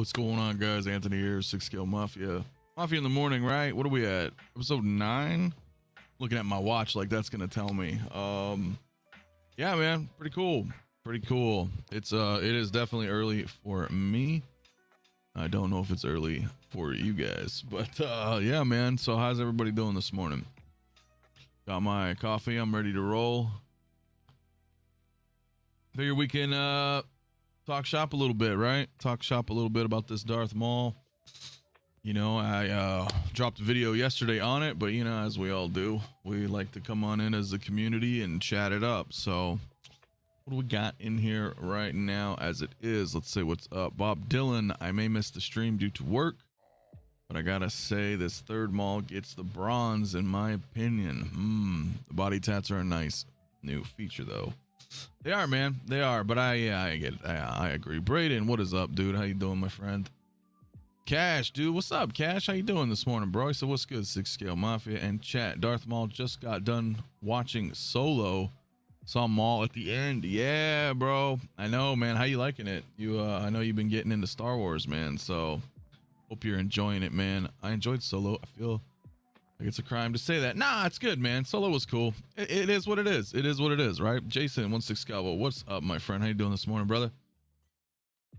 What's going on, guys? Anthony here, 6Scale Mafia. Mafia in the morning, right? What are we at? Episode 9? Looking at my watch like that's gonna tell me. Yeah, man, pretty cool. Pretty cool. It is definitely early for me. I don't know if it's early for you guys, but yeah, man. So how's everybody doing this morning? Got my coffee. I'm ready to roll. Figure we can talk shop a little bit, right? Talk shop a little bit about this Darth Maul. You know, I dropped a video yesterday on it, but you know, as we all do, we like to come on in as a community and chat it up. So what do we got in here right now as it is? Let's say what's up. Bob Dylan, I may miss the stream due to work, but I gotta say this third Maul gets the bronze in my opinion. The body tats are a nice new feature though. They are, man. They are, but I get it. I agree. Braden, what is up, dude? How you doing, my friend? Cash, dude, what's up, Cash? How you doing this morning, bro? So what's good, 6Scale Mafia and chat? Darth Maul just got done watching Solo. Saw Maul at the end. Yeah, bro. I know, man. How you liking it? You, I know you've been getting into Star Wars, man. So hope you're enjoying it, man. I enjoyed Solo. I feel like it's a crime to say that. Nah, it's good, man. Solo was cool. It is what it is. It is what it is, right? Jason, 16Scale, what's up, my friend? How you doing this morning, brother?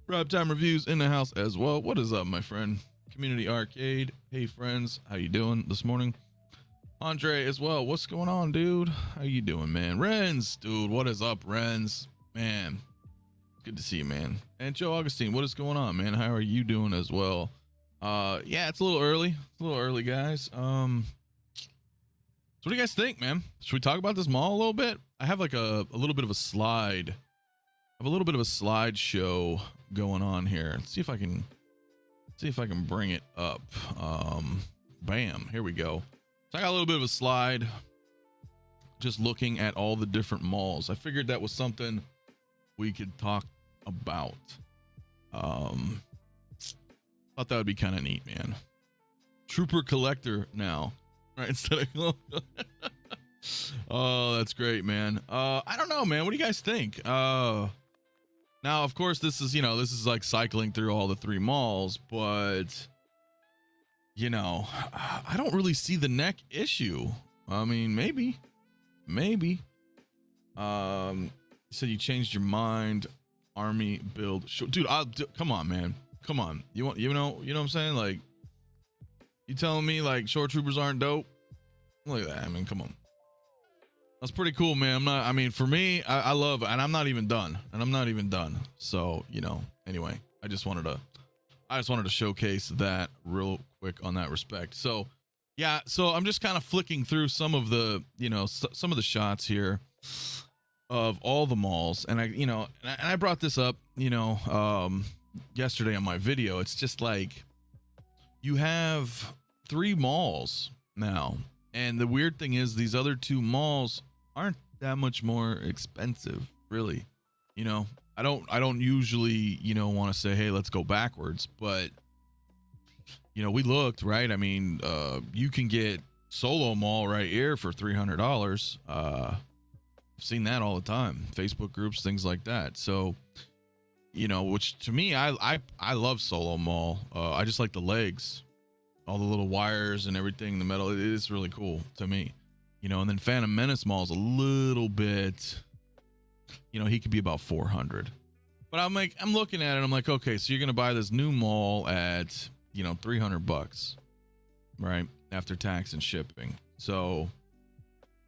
Prime Time Reviews in the house as well. What is up, my friend? Community Arcade. Hey, friends. How you doing this morning? Andre as well. What's going on, dude? How you doing, man? Renz, dude. What is up, Renz? Man, good to see you, man. And Joe Augustine, what is going on, man? How are you doing as well? Yeah, it's a little early. It's a little early, guys. So what do you guys think, man? Should we talk about this Maul a little bit? I have like a little bit of a slide. I have a little bit of a slideshow going on here. Let's see if I can bring it up. Bam, here we go. So I got a little bit of a slide just looking at all the different Mauls. I figured that was something we could talk about. Thought that would be kind of neat, man. Trooper collector now, right? Instead of oh, that's great, man. I don't know, man. What do you guys think? Now, of course, this is, you know, this is like cycling through all the 3 Mauls, but you know, I don't really see the neck issue. I mean, maybe. You said you changed your mind. Army build, dude. Come on, man. Come on. You know what I'm saying? Like, you telling me like short troopers aren't dope? Look at that. I mean, come on. That's pretty cool, man. I mean, for me, I love it, and I'm not even done. So, you know, anyway, I just wanted to showcase that real quick on that respect. So yeah, so I'm just kind of flicking through some of the, you know, some of the shots here of all the Mauls, and I brought this up, you know, yesterday on my video. It's just like you have 3 Mauls now, and the weird thing is these other 2 Mauls aren't that much more expensive, really. You know, I don't usually, you know, want to say, hey, let's go backwards, but you know, we looked, right? I mean, you can get Solo Maul right here for $300. I've seen that all the time, Facebook groups, things like that. So, you know, which to me, I love Solo Maul. I just like the legs, all the little wires and everything, the metal. It is really cool to me, you know. And then Phantom Menace Maul is a little bit, you know, he could be about 400. But I'm looking at it, I'm like, okay, so you're gonna buy this new Maul at, you know, $300, right, after tax and shipping. So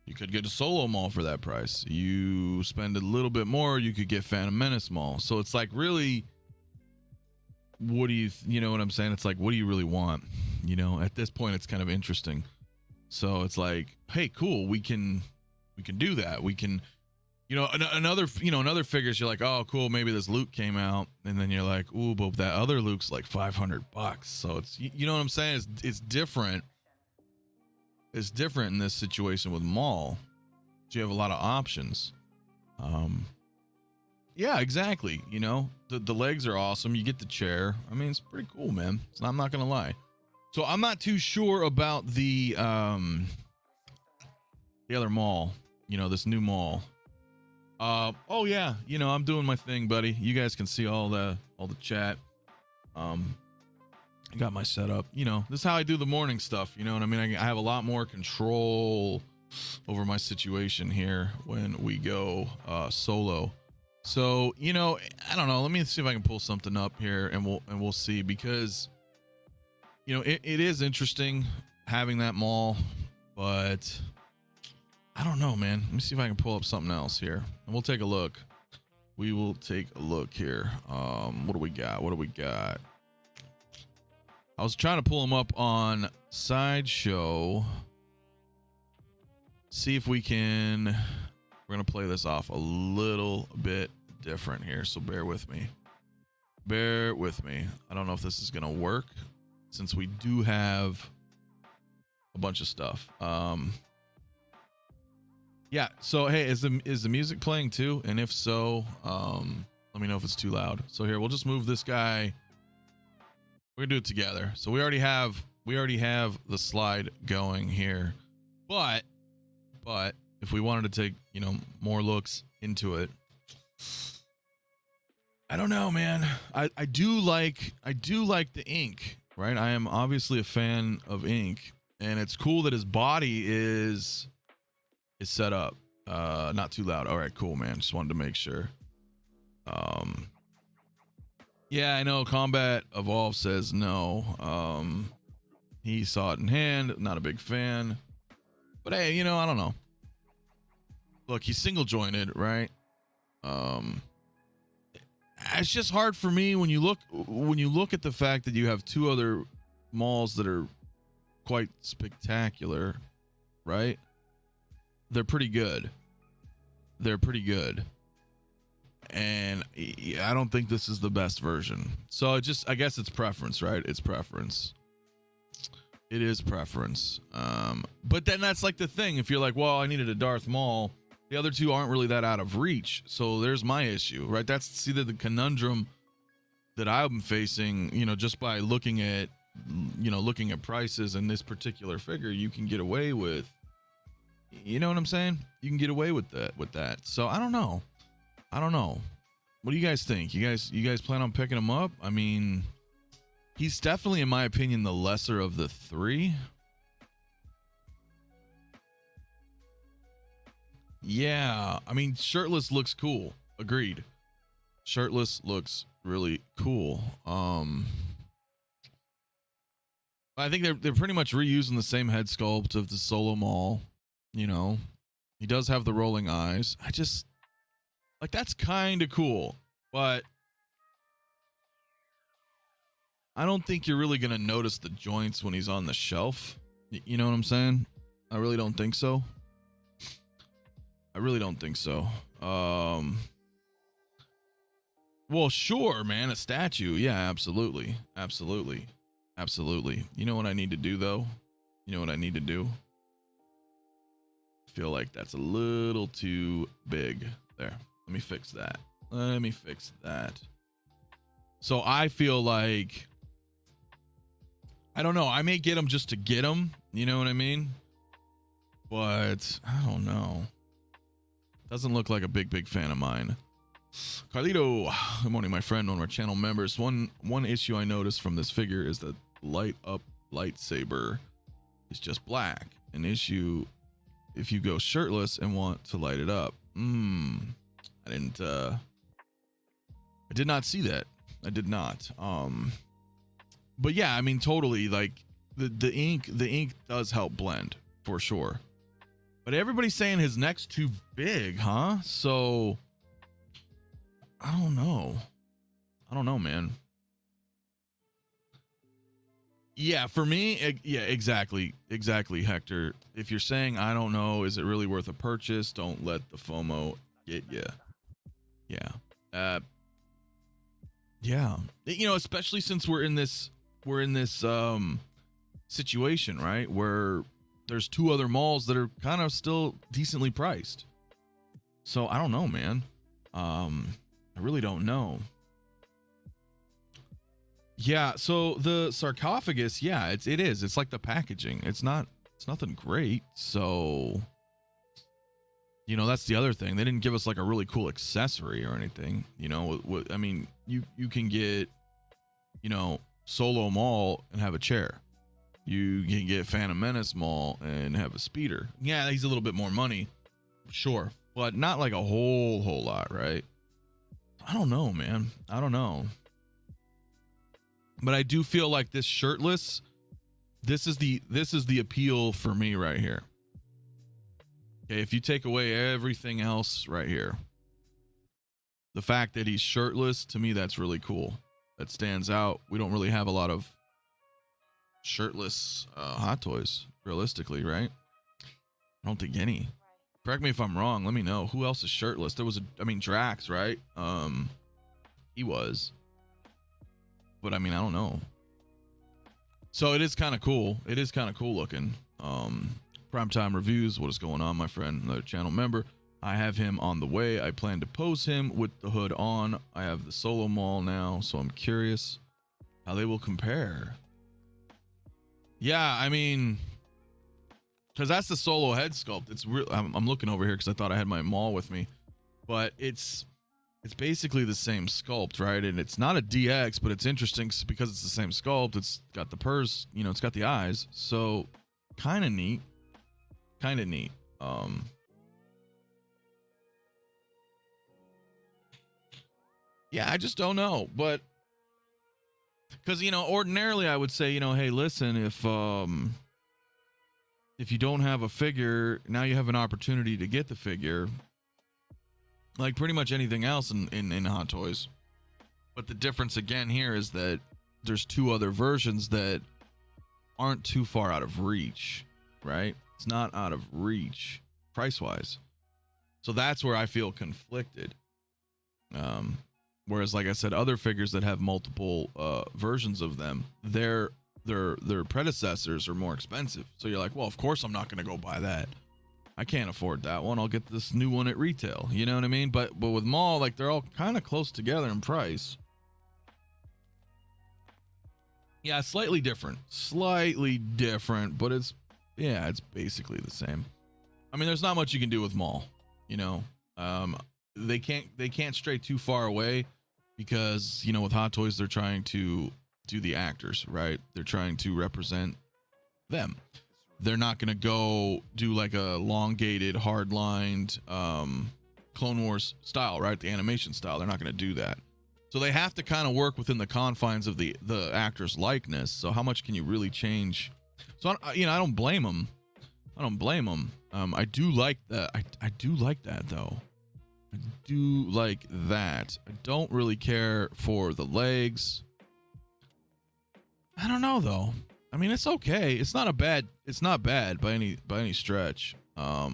you could get a Solo Maul for that price. You spend a little bit more, you could get Phantom Menace Maul. So it's like, really, what do you know what I'm saying? It's like, what do you really want? You know, at this point, it's kind of interesting. So it's like, hey, cool, we can do that. We can, you know, another figures, you're like, oh, cool, maybe this Luke came out, and then you're like, ooh, but that other Luke's like $500. So it's, you know what I'm saying? It's different. It's different in this situation with Maul. So you have a lot of options. Yeah, exactly. You know, the legs are awesome. You get the chair. I mean, it's pretty cool, man. So I'm not gonna lie. So I'm not too sure about the other Maul. You know, this new Maul. Oh yeah, you know, I'm doing my thing, buddy. You guys can see all the chat. I got my setup. You know, this is how I do the morning stuff. You know what I mean? I have a lot more control over my situation here when we go solo. So, you know, I don't know. Let me see if I can pull something up here, and we'll see, because, you know, it is interesting having that Maul, but I don't know, man. Let me see if I can pull up something else here, and we'll take a look. We will take a look here. What do we got? What do we got? I was trying to pull them up on Sideshow. See if we can. We're going to play this off a little bit different here, so bear with me. Bear with me. I don't know if this is going to work, since we do have a bunch of stuff. Yeah, so hey, is the music playing too? And if so, let me know if it's too loud. So here, we'll just move this guy. We're gonna do it together. So we already have the slide going here. But if we wanted to take, you know, more looks into it, I don't know, man. I do like the ink, right? I am obviously a fan of ink, and it's cool that his body is set up. Not too loud. All right, cool, man. Just wanted to make sure. Yeah, I know Combat Evolve says no. He saw it in hand. Not a big fan. But hey, you know, I don't know. Look, he's single jointed, right? It's just hard for me when you look at the fact that you have two other Mauls that are quite spectacular, right? They're pretty good. They're pretty good. And I don't think this is the best version. So I guess it's preference, right? It's preference. It is preference. But then that's like the thing. If you're like, well, I needed a Darth Maul, the other two aren't really that out of reach. So there's my issue, right? That's either the conundrum that I'm facing, you know, just by looking at prices in this particular figure. You can get away with, you know what I'm saying? You can get away with that. So I don't know. What do you guys think? You guys plan on picking him up? I mean, he's definitely, in my opinion, the lesser of the three. Yeah, I mean, shirtless looks cool. Agreed. Shirtless looks really cool. I think they're pretty much reusing the same head sculpt of the Solo Maul. You know, he does have the rolling eyes. I just like, that's kind of cool, but I don't think you're really gonna notice the joints when he's on the shelf. You know what I'm saying? I really don't think so. Well, sure, man, a statue. Yeah, absolutely. You know what I need to do, though? I feel like that's a little too big. There. Let me fix that. So I feel like, I don't know. I may get him just to get him. You know what I mean? But I don't know. Doesn't look like a big fan of mine. Carlito, good morning, my friend, one of our channel members. One issue I noticed from this figure is that Up Lightsaber is just black. An issue if you go shirtless and want to light it up. I did not see that. I did not. But yeah, I mean, totally, like the ink does help blend for sure. But everybody's saying his neck's too big, huh? So I don't know, man. Yeah, for me, yeah, exactly, Hector. If you're saying, I don't know, is it really worth a purchase? Don't let the FOMO get you. Yeah. Yeah. You know, especially since we're in this situation, right? Where there's two other Mauls that are kind of still decently priced. So I don't know, man. I really don't know. Yeah, so the sarcophagus, yeah, it is. It's like the packaging. It's nothing great. So, you know, that's the other thing. They didn't give us like a really cool accessory or anything. You know, I mean, you can get Solo Maul and have a chair. You can get Phantom Menace Maul and have a speeder. Yeah, he's a little bit more money, sure, but not like a whole lot, right? I don't know, man. I don't know. But I do feel like this shirtless, this is the appeal for me right here. Okay, if you take away everything else right here, the fact that he's shirtless, to me, that's really cool. That stands out. We don't really have a lot of shirtless Hot Toys, realistically, right? I don't think any. Correct me if I'm wrong. Let me know. Who else is shirtless? There was Drax, right? He was. But I don't know. So it is kind of cool. It is kind of cool looking. Primetime Reviews, what is going on, my friend? Another channel member. I have him on the way. I plan to pose him with the hood on. I have the Solo Maul now, so I'm curious how they will compare. Yeah, because that's the Solo head sculpt. It's real. I'm looking over here because I thought I had my Maul with me, but it's basically the same sculpt, right? And it's not a DX, but it's interesting because it's the same sculpt. It's got the purse, it's got the eyes, so kind of neat. Yeah, I just don't know, but because ordinarily I would say, hey, listen, if you don't have a figure, now you have an opportunity to get the figure, like pretty much anything else in Hot Toys. But the difference again here is that there's two other versions that aren't too far out of reach, right? It's not out of reach price wise, so that's where I feel conflicted. Whereas, like I said, other figures that have multiple versions of them, their predecessors are more expensive. So you're like, well, of course I'm not going to go buy that. I can't afford that one. I'll get this new one at retail. You know what I mean? But with Maul, like, they're all kind of close together in price. Yeah, slightly different, but it's basically the same. There's not much you can do with Maul. They can't stray too far away because with Hot Toys they're trying to do the actors, right? They're trying to represent them. They're not going to go do like a elongated, hard-lined Clone Wars style, right? The animation style. They're not going to do that. So they have to kind of work within the confines of the actor's likeness. So how much can you really change? So I don't blame them. I do like that. I do like that though. I do like that. I don't really care for the legs. I don't know though. It's okay. It's not bad by any stretch. I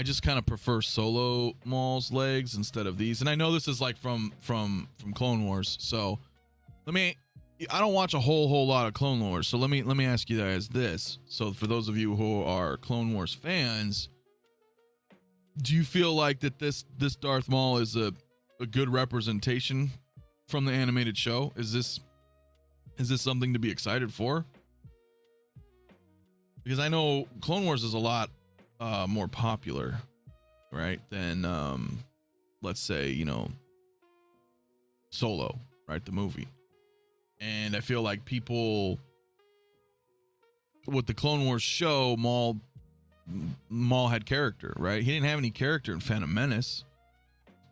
just kind of prefer Solo Maul's legs instead of these. And I know this is like from Clone Wars. So I don't watch a whole lot of Clone Wars. So let me ask you guys this. So for those of you who are Clone Wars fans, do you feel like that this Darth Maul is a good representation from the animated show? Is this something to be excited for? Because I know Clone Wars is a lot more popular, right, than let's say Solo, right, the movie. And I feel like people with the Clone Wars show, Maul had character, right? He didn't have any character in Phantom Menace,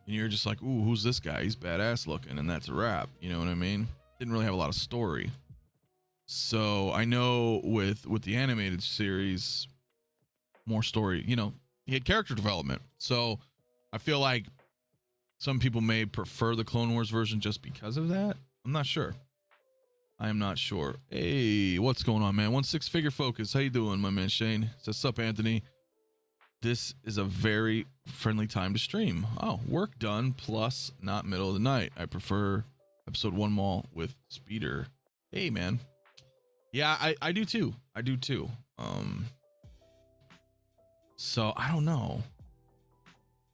and you're just like, ooh, who's this guy? He's badass looking, and that's a wrap. You know what I mean? Didn't really have a lot of story. So I know with the animated series, more story. He had character development. So I feel like some people may prefer the Clone Wars version just because of that. I'm not sure. I am not sure. Hey, what's going on, man? 16 Figure Focus. How you doing, my man Shane? Says, sup, Anthony? This is a very friendly time to stream. Oh, work done, plus not middle of the night. I prefer episode 1 Maul with Speeder. Hey, man. Yeah, I do too. So I don't know.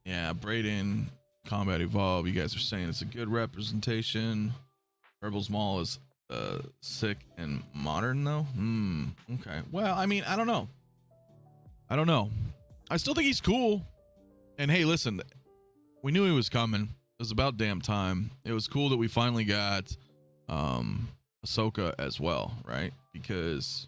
Yeah, Braden, Combat Evolve. You guys are saying it's a good representation. Rebels Maul is sick and modern though. Okay. Well, I don't know. I still think he's cool. And hey, listen, we knew he was coming. was about damn time. It was cool that we finally got Ahsoka as well, right? Because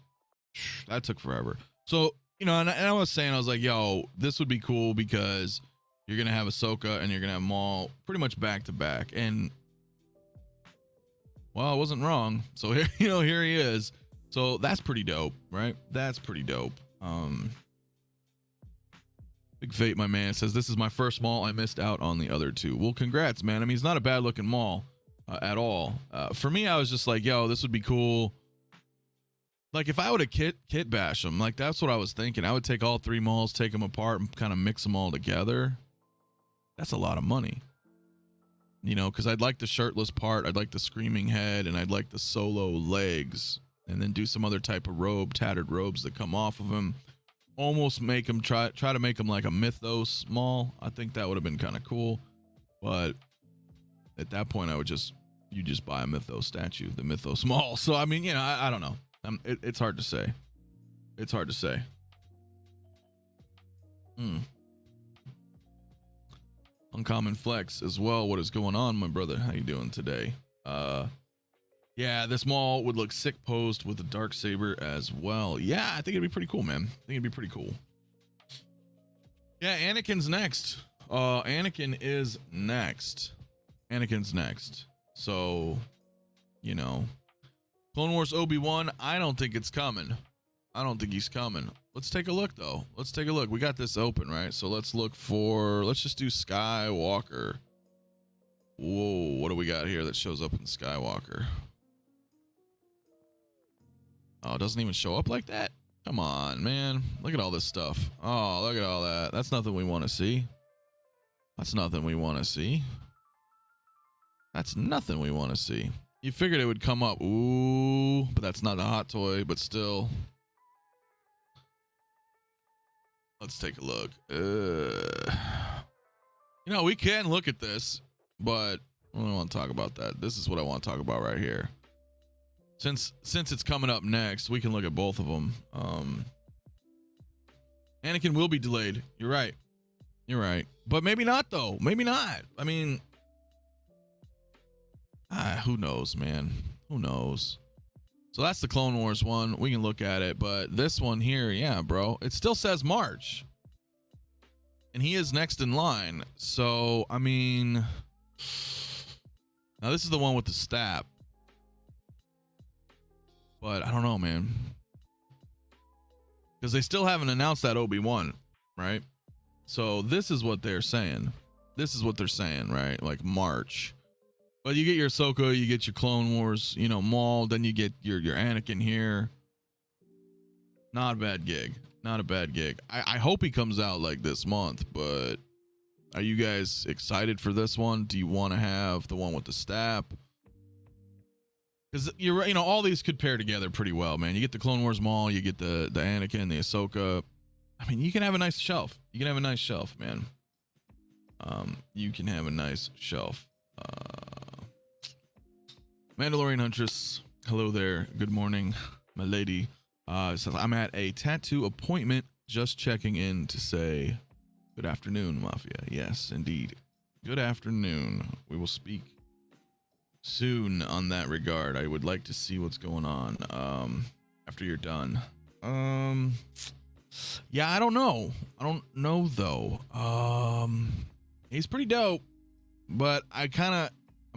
that took forever. So, you know, and I was saying, I was like, yo, this would be cool because you're going to have Ahsoka and you're going to have Maul pretty much back to back. And, well, I wasn't wrong. So, here, you know, here he is. So that's pretty dope, right? That's pretty dope. FigFate, my man, says, this is my first Maul. I missed out on the other two. Well, congrats, man. I mean, he's not a bad looking Maul at all. For me, I was just like, yo, this would be cool. Like, if I would have kit bash them, like, that's what I was thinking. I would take all three Mauls, take them apart, and kind of mix them all together. That's a lot of money. You know, because I'd like the shirtless part, I'd like the screaming head, and I'd like the solo legs, and then do some other type of robe, tattered robes that come off of him. Almost make him try to make him like a Mythos Maul. I think that would have been kind of cool. But at that point, I would you just buy a Mythos statue, the Mythos Maul. So, I mean, you know, I don't know. It's hard to say. It's hard to say. Uncommon Flex as well. What is going on, my brother? How you doing today? Yeah, this Maul would look sick posed with the dark saber as well. Yeah, I think it'd be pretty cool, man. I think it'd be pretty cool. Yeah, Anakin's next. Anakin is next. Anakin's next. So, you know, Clone Wars Obi-Wan, I don't think it's coming. I don't think he's coming. Let's take a look, though. Let's take a look. We got this open, right? So let's look for, let's just do Skywalker. Whoa, what do we got here that shows up in Skywalker? Oh, it doesn't even show up like that? Come on, man. Look at all this stuff. Oh, look at all that. That's nothing we want to see. That's nothing we want to see. That's nothing we want to see. You figured it would come up. Ooh, but that's not a hot toy, but still. Let's take a look. You know, we can look at this, but I don't want to talk about that. This is what I want to talk about right here. Since it's coming up next, we can look at both of them. Anakin will be delayed. You're right. You're right. But maybe not, though. Maybe not. I mean, who knows, man? Who knows? So that's the Clone Wars one. We can look at it. But this one here, yeah, bro. It still says March. And he is next in line. So, I mean, now this is the one with the stab. But I don't know, man. Because they still haven't announced that Obi-Wan, right? So this is what they're saying. This is what they're saying, right? Like March. But you get your Ahsoka, you get your Clone Wars, you know, Maul, then you get your Anakin here. Not a bad gig. Not a bad gig. I hope he comes out like this month, but are you guys excited for this one? Do you want to have the one with the stab? Because you're right, you know, all these could pair together pretty well, man. You get the Clone Wars Maul, you get the Anakin, the Ahsoka. I mean, you can have a nice shelf. You can have a nice shelf, man. You can have a nice shelf. MandalorianHuntress, hello there. Good morning, my lady. Says I'm at a tattoo appointment. Just checking in to say good afternoon, Mafia. Yes, indeed. Good afternoon. We will speak soon on that regard. I would like to see what's going on after you're done. Yeah, I don't know though. He's pretty dope, but I'm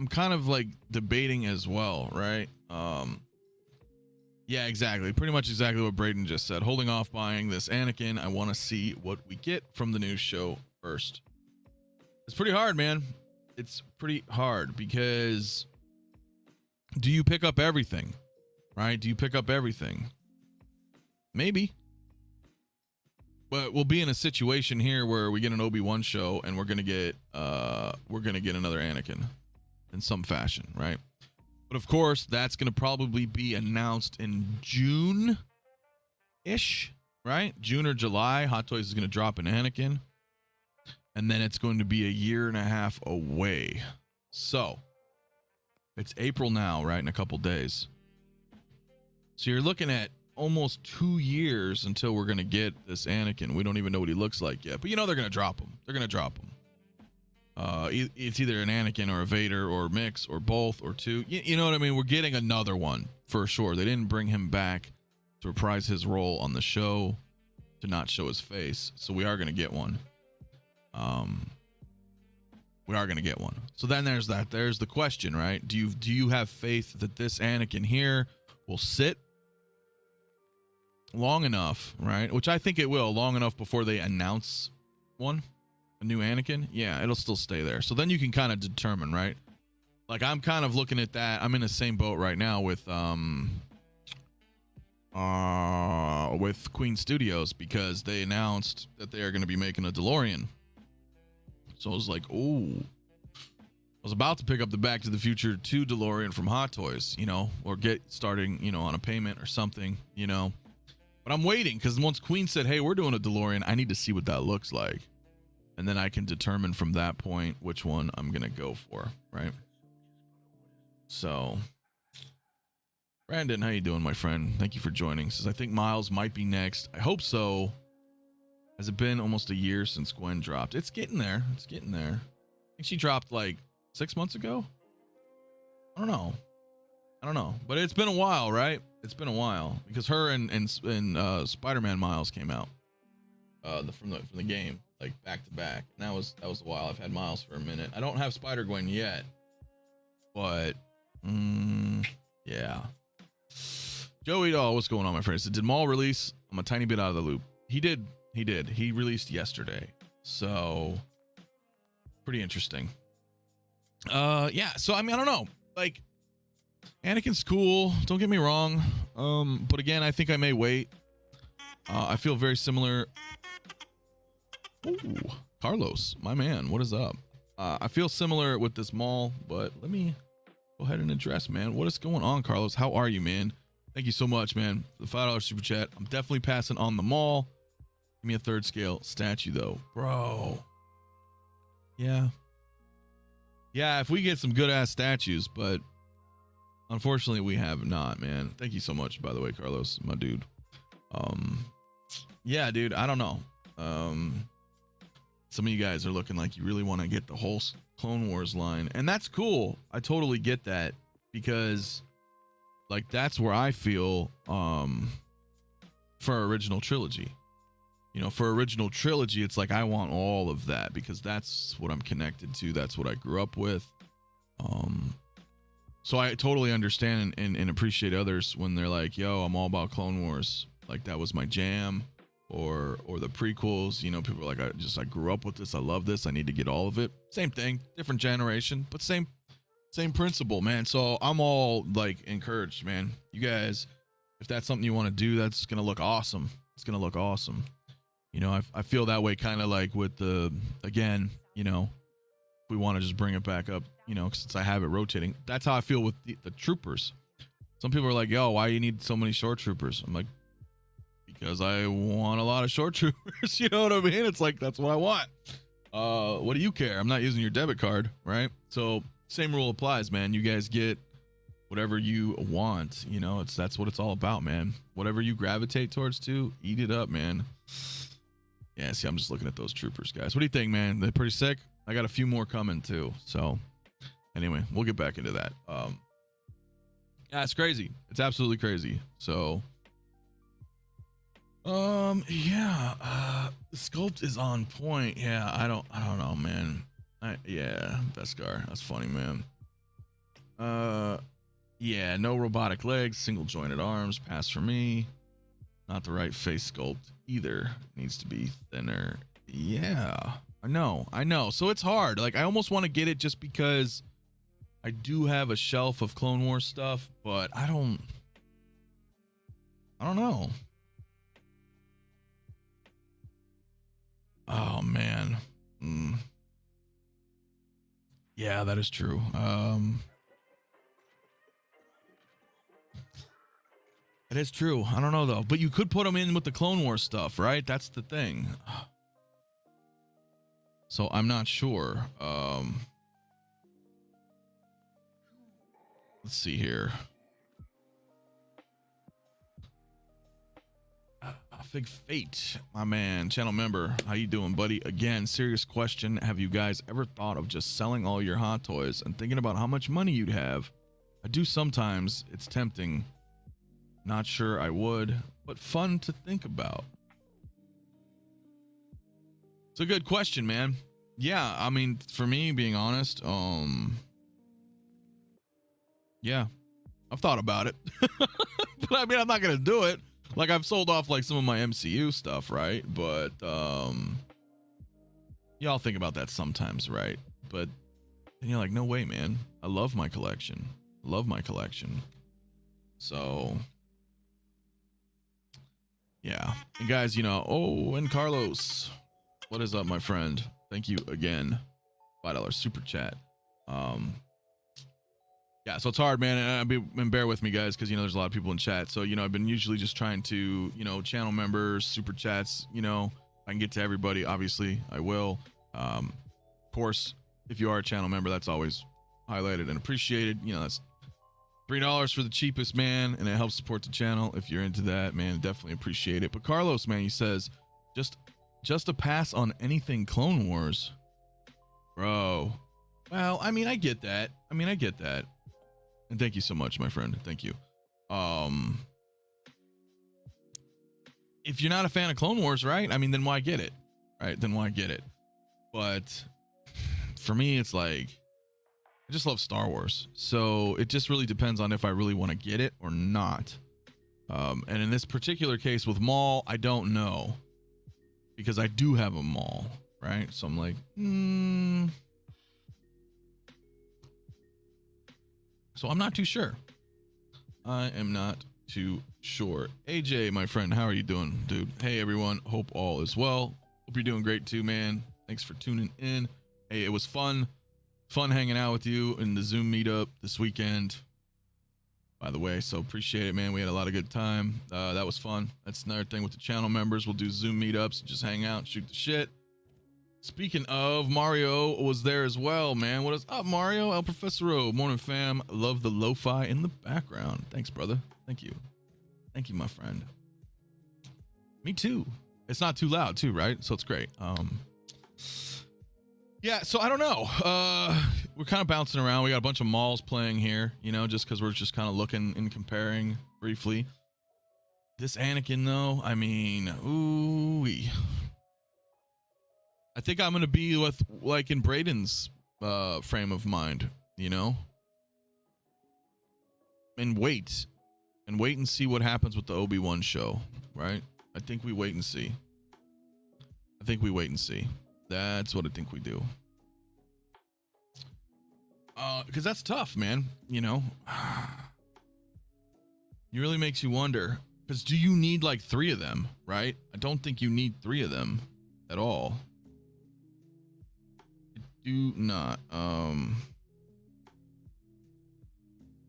kind of like debating as well, right? Yeah, exactly, pretty much exactly what Braden just said. Holding off buying this Anakin. I want to see what we get from the new show first. It's pretty hard, man. It's pretty hard because do you pick up everything, right? Do you pick up everything? Maybe. But we'll be in a situation here where we get an Obi-Wan show and we're going to get another Anakin in some fashion, right? But of course, that's going to probably be announced in June-ish, right? June or July. Hot Toys is going to drop an Anakin. And then it's going to be a year and a half away. So it's April now, right? In a couple days. So you're looking at almost 2 years until we're going to get this Anakin. We don't even know what he looks like yet. But you know they're going to drop him. They're going to drop him. It's either an Anakin or a Vader or a mix or both or two. You know what I mean? We're getting another one for sure. They didn't bring him back to reprise his role on the show to not show his face. So we are going to get one. We are going to get one. So then there's that. There's the question, right? Do you have faith that this Anakin here will sit long enough, right? Which I think it will, long enough before they announce one, a new Anakin. Yeah, it'll still stay there. So then you can kind of determine, right? Like I'm kind of looking at that. I'm in the same boat right now with Queen Studios because they announced that they are going to be making a DeLorean. So I was like, oh, I was about to pick up the Back to the Future 2 DeLorean from Hot Toys, you know, or get starting, you know, on a payment or something, you know. But I'm waiting because once Queen said, hey, we're doing a DeLorean, I need to see what that looks like. And then I can determine from that point which one I'm going to go for, right? So, Brandon, how you doing, my friend? Thank you for joining. Says, I think Miles might be next. I hope so. Has it been almost a year since Gwen dropped? It's getting there. It's getting there. I think she dropped like 6 months ago. I don't know. But it's been a while, right? It's been a while because her and Spider-Man Miles came out from the game like back to back. And that was a while. I've had Miles for a minute. I don't have Spider-Gwen yet, but yeah. Joey, what's going on, my friends? Did Maul release? I'm a tiny bit out of the loop. He did. He released yesterday. So pretty interesting. Yeah. So, I mean, I don't know. Like, Anakin's cool. Don't get me wrong. But again, I think I may wait. I feel very similar. Ooh, Carlos, my man. What is up? I feel similar with this Maul, but let me go ahead and address, man. What is going on, Carlos? How are you, man? Thank you so much, man. The $5 super chat. I'm definitely passing on the Maul. Give me a third scale statue though, bro. Yeah, if we get some good ass statues, but unfortunately we have not, man. Thank you so much, by the way, Carlos, my dude. Yeah, dude, I don't know. Some of you guys are looking like you really want to get the whole Clone Wars line, and that's cool. I totally get that because like that's where I feel for original trilogy. You know, for original trilogy, it's like I want all of that because that's what I'm connected to. That's what I grew up with. So I totally understand and appreciate others when they're like, yo, I'm all about Clone Wars. Like that was my jam, or the prequels. You know, people are like, I grew up with this. I love this. I need to get all of it. Same thing, different generation, but same principle, man. So I'm all like encouraged, man. You guys, if that's something you want to do, that's going to look awesome. It's going to look awesome. You know, I feel that way kind of like with again, you know, if we want to just bring it back up, you know, since I have it rotating, that's how I feel with the troopers. Some people are like, yo, why you need so many short troopers? I'm like, because I want a lot of short troopers. You know what I mean? It's like, that's what I want. What do you care? I'm not using your debit card, right? So same rule applies, man. You guys get whatever you want, you know, that's what it's all about, man. Whatever you gravitate towards to, eat it up, man. Yeah, see, I'm just looking at those troopers, guys. What do you think, man? They're pretty sick. I got a few more coming too. So anyway, we'll get back into that. Yeah, it's crazy. It's absolutely crazy. So yeah, the sculpt is on point. Yeah, I don't know, man. Yeah, Beskar. That's funny, man. Yeah, no robotic legs, single jointed arms, pass for me. Not the right face sculpt either. Needs to be thinner. Yeah, I know. So it's hard. Like I almost want to get it just because I do have a shelf of Clone Wars stuff, but I don't know. Oh man. Yeah, that is true. It is true. I don't know though, but you could put them in with the Clone Wars stuff, right? That's the thing. So I'm not sure. Let's see here. FigFate, my man, channel member. How you doing, buddy? Again, serious question. Have you guys ever thought of just selling all your hot toys and thinking about how much money you'd have? I do sometimes. It's tempting. Not sure I would, but fun to think about. It's a good question, man. Yeah, I mean, for me, being honest, yeah, I've thought about it. But I mean, I'm not gonna do it. Like, I've sold off like some of my MCU stuff, right? But y'all think about that sometimes, right? But and you're like, no way, man. I love my collection. Love my collection. So yeah. And guys, you know, oh, and Carlos, what is up, my friend? Thank you again. $5 super chat. Yeah, so it's hard, man, and bear with me, guys, because, you know, there's a lot of people in chat. So, you know, I've been usually just trying to, you know, channel members, super chats, you know, I can get to everybody. Obviously, I will. Of course, if you are a channel member, that's always highlighted and appreciated. You know, that's $3 for the cheapest, man, and it helps support the channel. If you're into that, man, definitely appreciate it. But Carlos, man, he says, just a pass on anything Clone Wars, bro. Well, I mean, I get that. And thank you so much, my friend. Thank you. If you're not a fan of Clone Wars, right? I mean, then why get it? Right? Then why get it? But for me, it's like, I just love Star Wars. So it just really depends on if I really want to get it or not. And in this particular case with Maul, I don't know. Because I do have a Maul, right? So I'm like, So I'm not too sure. I am not too sure. AJ, my friend, how are you doing, dude? Hey, everyone. Hope all is well. Hope you're doing great too, man. Thanks for tuning in. Hey, it was fun hanging out with you in the Zoom meetup this weekend, by the way. So appreciate it, man. We had a lot of good time. That was fun. That's another thing with the channel members. We'll do Zoom meetups, just hang out, shoot the shit. Speaking of, Mario was there as well, man. What is up, Mario? El Professoro, morning fam. Love the lo-fi in the background. Thanks, brother. Thank you. Thank you, my friend. Me too. It's not too loud too, right? So it's great. Yeah, so I don't know. We're kind of bouncing around. We got a bunch of Mauls playing here, you know, just because we're just kind of looking and comparing briefly. This Anakin, though, I mean, ooh-wee. I think I'm going to be with, like, in Braden's frame of mind, you know? And wait and see what happens with the Obi-Wan show, right? I think we wait and see. That's what I think we do. Because that's tough, man, you know? It really makes you wonder. Because do you need, like, 3 of them, right? I don't think you need 3 of them at all. Do not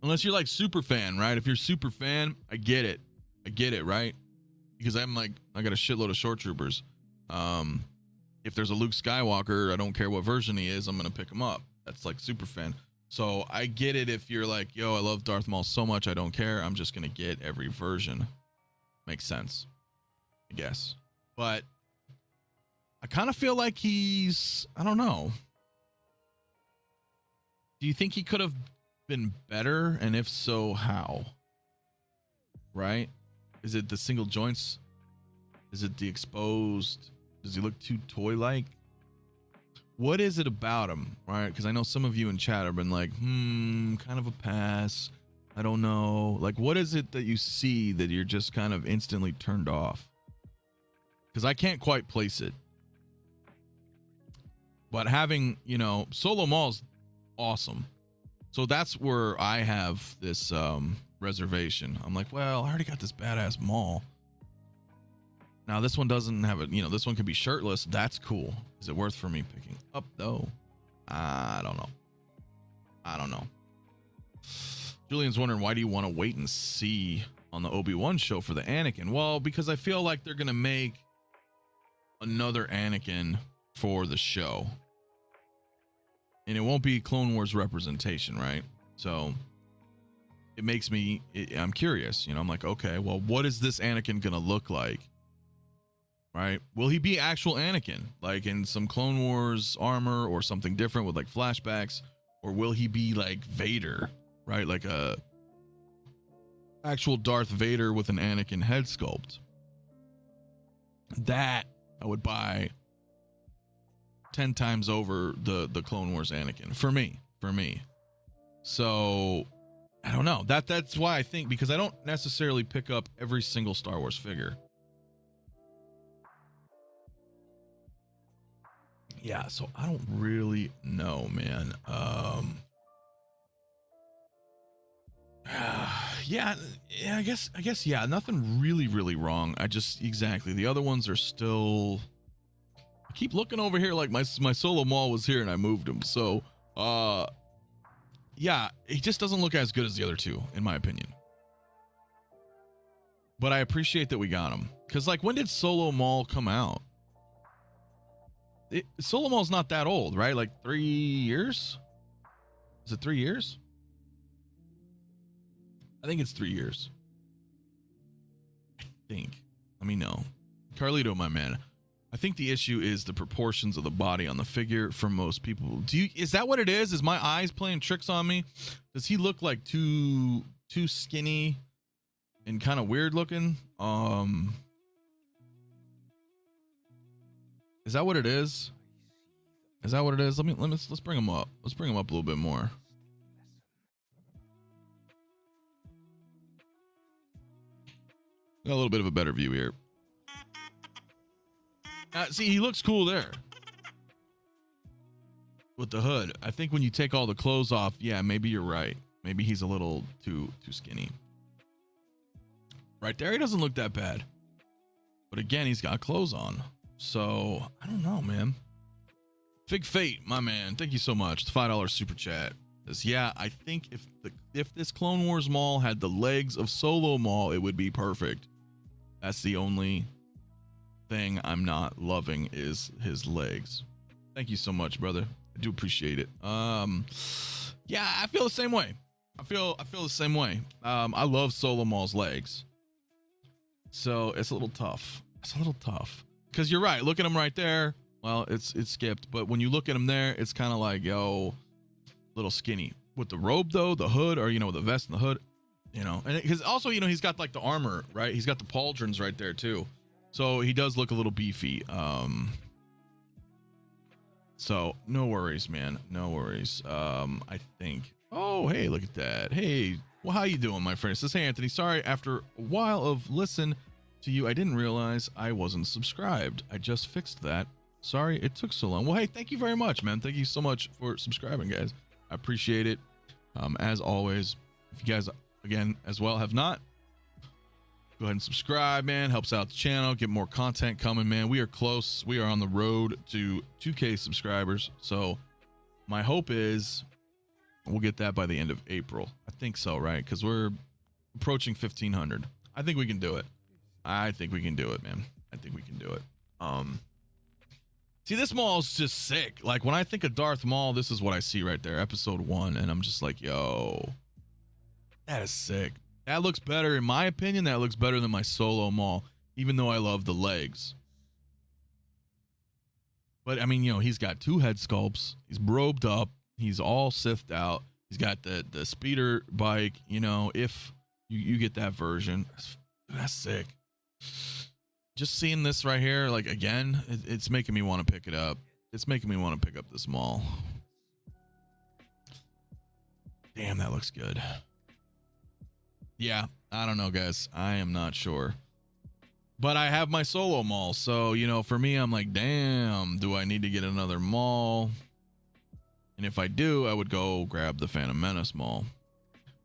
unless you're like super fan, right? If you're super fan, I get it, right? Because I'm like, I got a shitload of short troopers. If there's a Luke Skywalker, I don't care what version he is, I'm gonna pick him up. That's like super fan. So I get it if you're like, yo, I love Darth Maul so much I don't care, I'm just gonna get every version. Makes sense, I guess. But I kind of feel like he's, I don't know. Do you think he could have been better? And if so, how? Right? Is it the single joints? Is it the exposed? Does he look too toy-like? What is it about him? Right? Because I know some of you in chat have been like, kind of a pass. I don't know. Like, what is it that you see that you're just kind of instantly turned off? Because I can't quite place it. But having, you know, Solo Maul's awesome. So that's where I have this reservation. I'm like, well, I already got this badass Maul. Now this one doesn't have it, you know, this one can be shirtless. That's cool. Is it worth for me picking up though? I don't know. Julian's wondering, why do you want to wait and see on the Obi-Wan show for the Anakin? Well, because I feel like they're gonna make another Anakin for the show. And it won't be Clone Wars representation, right? So it makes me, I'm curious, you know, I'm like, okay, well, what is this Anakin gonna look like right? Will he be actual Anakin, like in some Clone Wars armor or something different with like flashbacks? Or will he be like Vader, right? Like a actual Darth Vader with an Anakin head sculpt. That I would buy 10 times over the Clone Wars Anakin for me. So I don't know. That's why I think, because I don't necessarily pick up every single Star Wars figure. Yeah, so I don't really know, man. Yeah, I guess yeah, nothing really wrong. I just, exactly, the other ones are still, I keep looking over here like my solo Maul was here and I moved him. So yeah, he just doesn't look as good as the other two, in my opinion. But I appreciate that we got him, because like, when did Solo Maul come out? Solo Maul's not that old, right? Like 3 years? Is it 3 years? I think it's 3 years. I think. Let me know. Carlito, my man. I think the issue is the proportions of the body on the figure for most people. Is that what it is? Is my eyes playing tricks on me? Does he look like too skinny and kind of weird looking? Is that what it is? Is that what it is? Let's bring him up. Let's bring him up a little bit more. Got a little bit of a better view here. See, he looks cool there with the hood. I think when you take all the clothes off, yeah, maybe you're right. Maybe he's a little too skinny. Right there, he doesn't look that bad. But again, he's got clothes on. So, I don't know, man. FigFate, my man, thank you so much. The $5 super chat says, yeah, I think if this Clone Wars Maul had the legs of Solo Maul, it would be perfect. That's the only thing I'm not loving is his legs. Thank you so much, brother. I do appreciate it. Yeah, I feel the same way. I feel the same way. I love Solo Maul's legs. So it's a little tough. It's a little tough. Because you're right. Look at him right there. Well, it's skipped. But when you look at him there, it's kind of like, yo, little skinny. With the robe, though, the hood, or, you know, the vest and the hood, you know. And because also, you know, he's got like the armor, right? He's got the pauldrons right there, too. So he does look a little beefy. So no worries, man. No worries. I think. Oh, hey, look at that. Hey, well, how you doing, my friend? It says, hey, Anthony. Sorry, after a while of listen to you, I didn't realize I wasn't subscribed. I just fixed that. Sorry it took so long. Well, hey, thank you very much, man. Thank you so much for subscribing, guys. I appreciate it. As always, if you guys, again, as well have not, go ahead and subscribe, man. Helps out the channel. Get more content coming, man. We are close. We are on the road to 2K subscribers. So my hope is we'll get that by the end of April. I think so, right? Because we're approaching 1,500. I think we can do it. I think we can do it, man. I think we can do it. See, this Maul's just sick. Like, when I think of Darth Maul, this is what I see right there. Episode 1. And I'm just like, yo, that is sick. That looks better, in my opinion. That looks better than my Solo Maul, even though I love the legs. But, I mean, you know, he's got 2 head sculpts. He's robed up. He's all Sithed out. He's got the speeder bike, you know, if you get that version. That's sick. Just seeing this right here, like, again, it's making me want to pick it up. It's making me want to pick up this Maul. Damn, that looks good. Yeah, I don't know, guys. I am not sure. But I have my Solo Maul, so, you know, for me, I'm like, damn, do I need to get another Maul? And if I do, I would go grab the Phantom Menace Maul.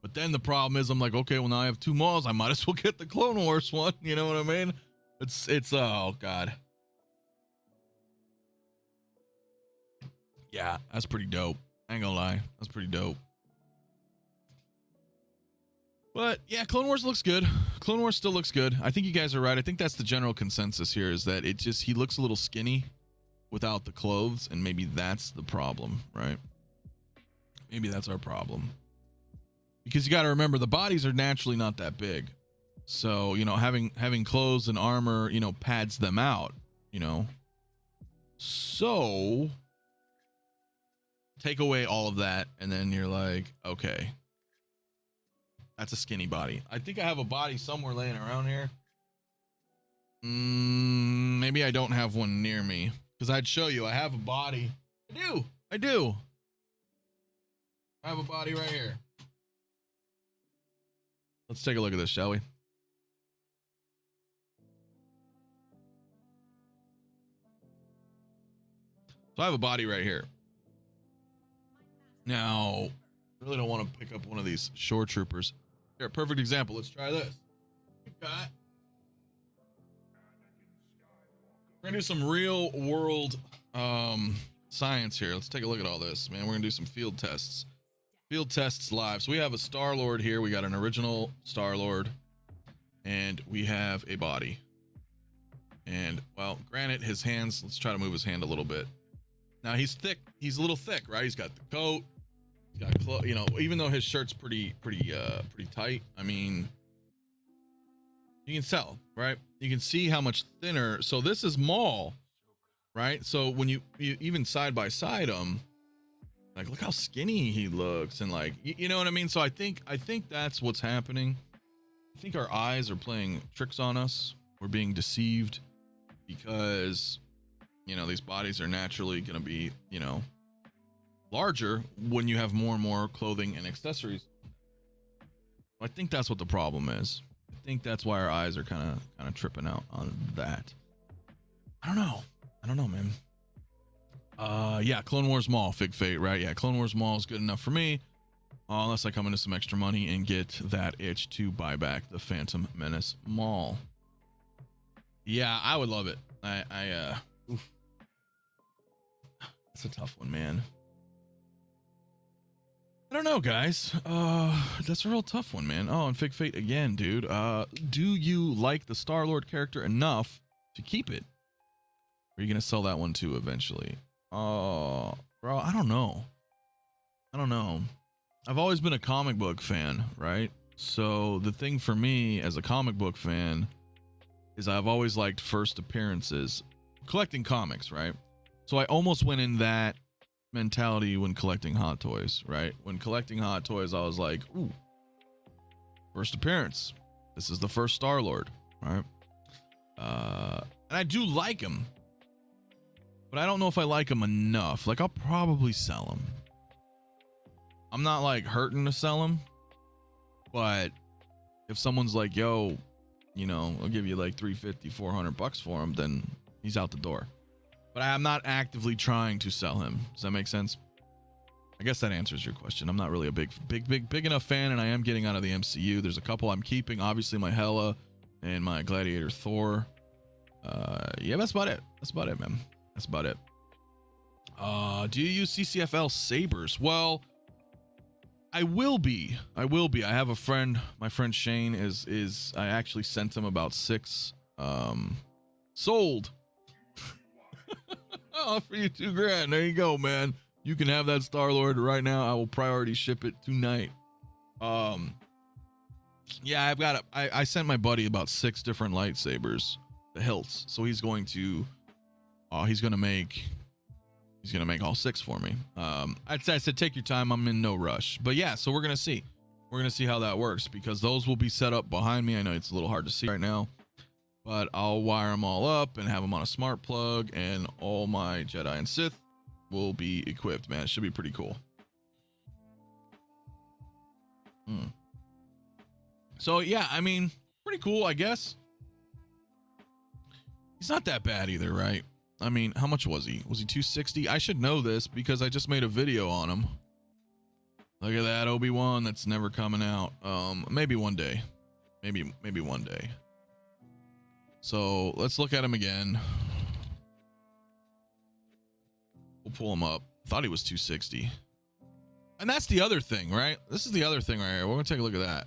But then the problem is, I'm like, okay, well, now I have 2 Mauls. I might as well get the Clone Wars one. You know what I mean? It's oh, God. Yeah, that's pretty dope. I ain't gonna lie. That's pretty dope. But yeah, Clone Wars looks good. Clone Wars still looks good. I think you guys are right. I think that's the general consensus here, is that he looks a little skinny without the clothes, and maybe that's the problem, right? Maybe that's our problem. Because you got to remember, the bodies are naturally not that big. So, you know, having clothes and armor, you know, pads them out, you know. So take away all of that, and then you're like, okay, that's a skinny body. I think I have a body somewhere laying around here. Maybe I don't have one near me, because I'd show you I have a body. I do. I have a body right here. Let's take a look at this, shall we? So I have a body right here. Now, I really don't want to pick up one of these shore troopers. Here, perfect example. Let's try this. We've got. We're gonna do some real world science here. Let's take a look at all this, man. We're gonna do some field tests. Field tests live. So we have a Star-Lord here. We got an original Star-Lord, and we have a body. And well, granted, his hands. Let's try to move his hand a little bit. Now he's thick. He's a little thick, right? He's got the coat. He's got you know, even though his shirt's pretty tight. I mean, you can tell, right? You can see how much thinner. So this is Maul, right? So when you even side by side him, like, look how skinny he looks, and like, you know what I mean? So I think that's what's happening. I think our eyes are playing tricks on us. We're being deceived because, you know, these bodies are naturally going to be, you know, larger when you have more and more clothing and accessories. I think that's what the problem is. I think that's why our eyes are kind of tripping out on that. I don't know, man. Yeah, Clone Wars Maul, FigFate, right? Yeah, Clone Wars Maul is good enough for me, unless I come into some extra money and get that itch to buy back the Phantom Menace Maul. Yeah, I would love it. Oof. That's a tough one, man. I don't know, guys. That's a real tough one, man. Oh, and FigFate again, dude. Do you like the Star-Lord character enough to keep it? Are you gonna sell that one too eventually? Oh, bro, I don't know. I've always been a comic book fan, right? So the thing for me as a comic book fan is I've always liked first appearances, collecting comics, right? So I almost went in that mentality when collecting Hot Toys, right? When collecting Hot Toys, I was like, ooh, first appearance. This is the first Star-Lord, right? And I do like him, but I don't know if I like him enough. Like, I'll probably sell him. I'm not like hurting to sell him, but if someone's like, yo, you know, I'll give you like $350, $400 for him, then he's out the door. But I'm not actively trying to sell him. Does that make sense? I guess that answers your question. I'm not really a big enough fan, and I am getting out of the MCU. There's a couple I'm keeping, obviously my 𝐿𝐼𝐿𝐼 and my Gladiator Thor. Yeah, that's about it. That's about it, man. That's about it. Do you use CCFL sabers? Well, I will be. I have a friend. My friend Shane is. I actually sent him about 6. Sold. I'll offer you $2,000. There you go, man. You can have that Star-Lord right now. I will priority ship it tonight. Yeah, I've got it. I sent my buddy about 6 different lightsabers, the hilts. So he's going to make all 6 for me. I said take your time. I'm in no rush. But yeah, so we're gonna see how that works, because those will be set up behind me. I know it's a little hard to see right now, but I'll wire them all up and have them on a smart plug, and all my Jedi and Sith will be equipped, man. It should be pretty cool. So yeah, I mean, pretty cool, I guess. He's not that bad either, right? I mean, how much was he? Was he 260? I should know this because I just made a video on him. Look at that Obi-Wan that's never coming out. Maybe one day. Maybe one day. So let's look at him again. We'll pull him up. Thought he was 260. And that's the other thing, right? This is the other thing right here. We're gonna take a look at that.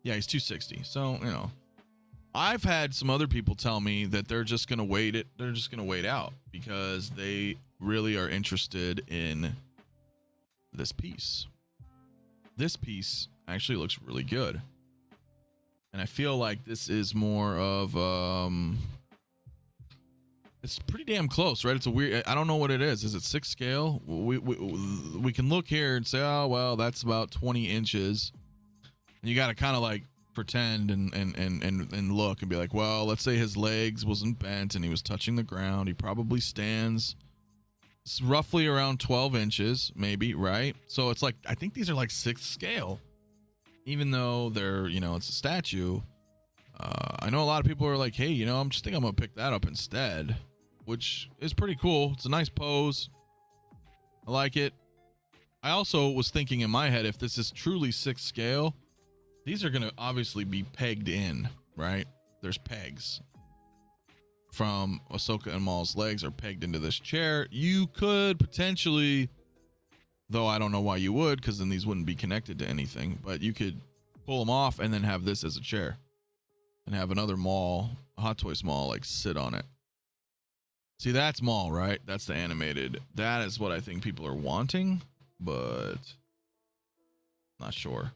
Yeah, he's 260. So, you know, I've had some other people tell me that they're just gonna wait it. They're just gonna wait out because they really are interested in this piece. This piece actually looks really good. And I feel like this is more of it's pretty damn close, right? It's a weird, I don't know what it is. Is it 6 scale? We can look here and say, oh well, that's about 20 inches. And you got to kind of like pretend and look and be like, well, let's say his legs wasn't bent and he was touching the ground. He probably stands roughly around 12 inches, maybe, right? So it's like, I think these are like 6th scale, even though they're, you know, it's a statue. I know a lot of people are like, hey, you know, I'm gonna pick that up instead, which is pretty cool. It's a nice pose. I like it. I also was thinking in my head, if this is truly 6th scale, these are gonna obviously be pegged in, right? There's pegs from Ahsoka and Maul's legs are pegged into this chair. You could potentially, though I don't know why you would, because then these wouldn't be connected to anything, but you could pull them off and then have this as a chair and have another Maul, a Hot Toys Maul, like sit on it. See, that's Maul, right? That's the animated. That is what I think people are wanting, but not sure.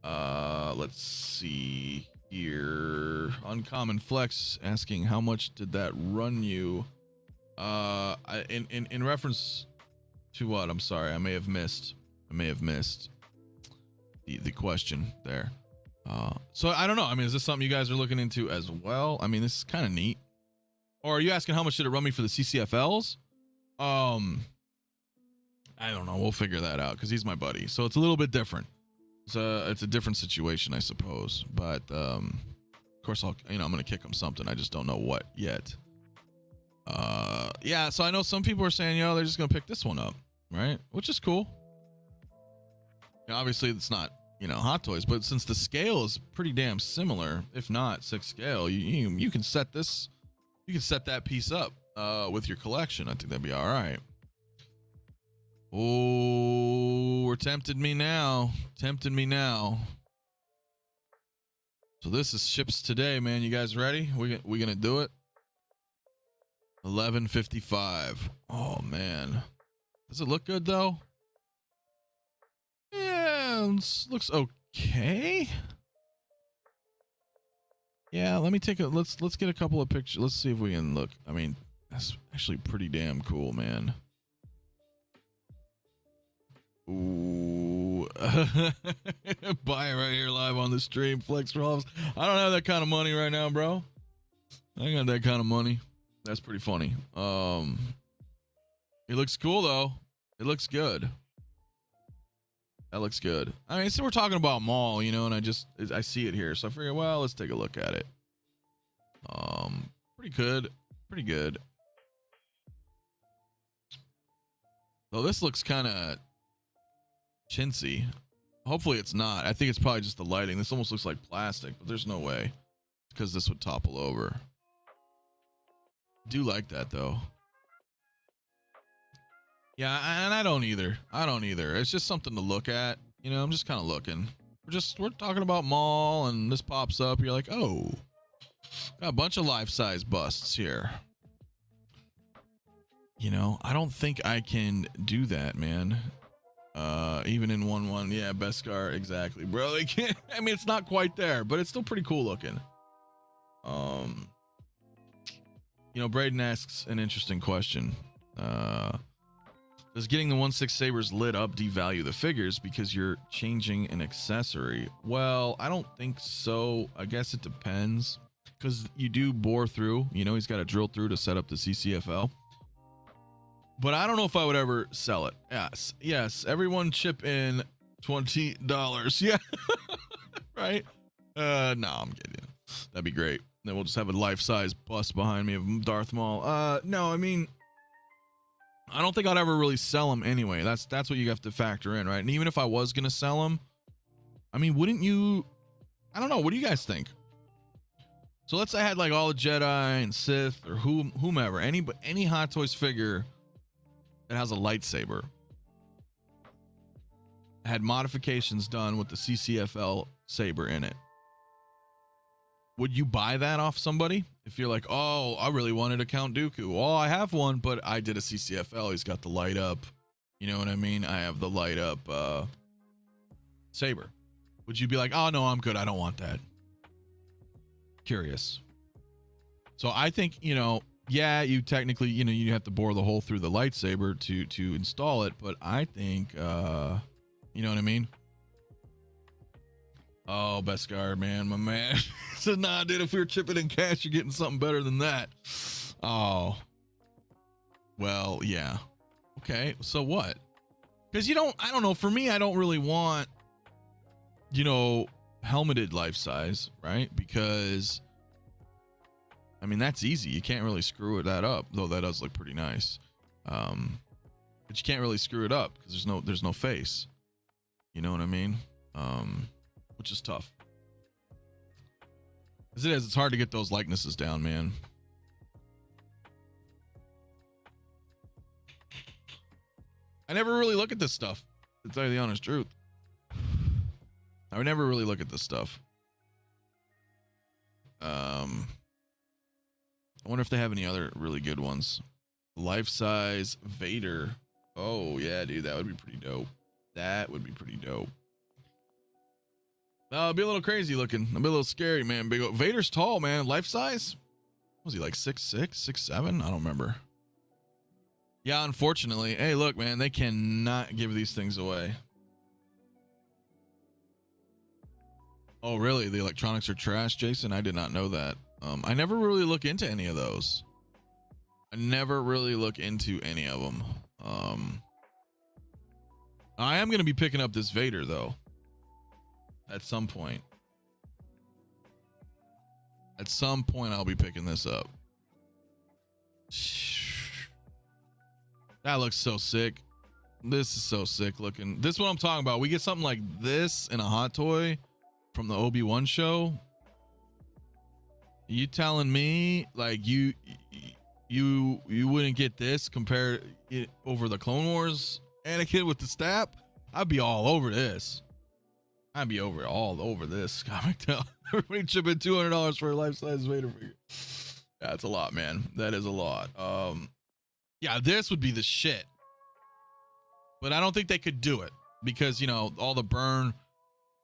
Let's see here. Uncommon Flex asking, how much did that run you? In reference to what? I'm sorry, I may have missed the question there. So I don't know. I mean, is this something you guys are looking into as well? I mean, this is kind of neat. Or are you asking how much did it run me for the CCFLs? I don't know. We'll figure that out because he's my buddy. So it's a little bit different. It's a different situation, I suppose. But of course, I'm gonna kick him something. I just don't know what yet. Yeah. So I know some people are saying, they're just gonna pick this one up, right? Which is cool. Obviously, it's not, Hot Toys, but since the scale is pretty damn similar, if not 6 scale, you can set this. You can set that piece up with your collection. I think that'd be all right. Oh, we're tempted me now. So this is ships today, man. You guys ready? We gonna do it? 11:55. Oh man, does it look good though? Yeah, looks okay. Yeah, let me take a let's get a couple of pictures. Let's see if we can look. I mean, that's actually pretty damn cool, man. Ooh. Buy it right here live on the stream. Flex Rolls. I don't have that kind of money right now, bro. I ain't got that kind of money. That's pretty funny. It looks cool though. It looks good. That looks good. I mean, so we're talking about Maul, and I see it here, so I figure, well, let's take a look at it. Pretty good. Though this looks kind of chintzy. Hopefully it's not. I think it's probably just the lighting. This almost looks like plastic, but there's no way, because this would topple over. Do like that though. Yeah, and I don't either. It's just something to look at. I'm just kind of looking. We're talking about Maul, and this pops up. You're like, oh, got a bunch of life-size busts here. I don't think I can do that, man. Even in 1-1, yeah, Beskar, exactly, bro. They can't. I mean, it's not quite there, but it's still pretty cool looking. Braden asks an interesting question. Does getting the 1/6 sabers lit up devalue the figures because you're changing an accessory? Well, I don't think so. I guess it depends, because you do bore through. He's got to drill through to set up the CCFL. But I don't know if I would ever sell it. Yes. Everyone chip in $20. Yeah, right. No, I'm kidding. That'd be great. Then we'll just have a life-size bust behind me of Darth Maul. No, I mean, I don't think I'd ever really sell them anyway. That's what you have to factor in, right? And even if I was gonna sell them, I mean, wouldn't you? I don't know. What do you guys think? So let's say I had like all the Jedi and Sith or whomever, any Hot Toys figure that has a lightsaber, had modifications done with the CCFL saber in it. Would you buy that off somebody? If you're like, oh, I really wanted a Count Dooku. Well, I have one, but I did a CCFL. He's got the light up. You know what I mean? I have the light up saber. Would you be like, oh, no, I'm good. I don't want that. Curious. So I think, you know, yeah, you technically, you know, you have to bore the hole through the lightsaber to install it, but I think, you know what I mean? Oh, Beskar, man, my man. So nah, dude, if we were chipping in cash, you're getting something better than that. Oh, well, yeah. Okay, so what? Because you don't, I don't know, for me, I don't really want, you know, helmeted life size, right? Because I mean, that's easy. You can't really screw that up, though that does look pretty nice. But you can't really screw it up because there's no face. You know what I mean? Which is tough. As it is, it's hard to get those likenesses down, man. I never really look at this stuff, to tell you the honest truth. I would never really look at this stuff. I wonder if they have any other really good ones. Life-size Vader. Oh, yeah, dude. That would be pretty dope. That would be pretty dope. It'd be a little crazy looking. It'd be a little scary, man. Big old. Vader's tall, man. Life-size? Was he like 6'6", 6'7"? I don't remember. Yeah, unfortunately. Hey, look, man. They cannot give these things away. Oh, really? The electronics are trash, Jason? I did not know that. I never really look into any of those. I never really look into any of them. I am going to be picking up this Vader, though. At some point. At some point, I'll be picking this up. That looks so sick. This is so sick looking. This is what I'm talking about. We get something like this in a hot toy from the Obi-Wan show. You telling me like you wouldn't get this compared it over the Clone Wars Anakin with the staff? I'd be all over this. I'd be all over this comic. Everybody chip in $200 for a life-size Vader figure. That's a lot, man. That is a lot. Yeah, this would be the shit. But I don't think they could do it because, you know, all the burn,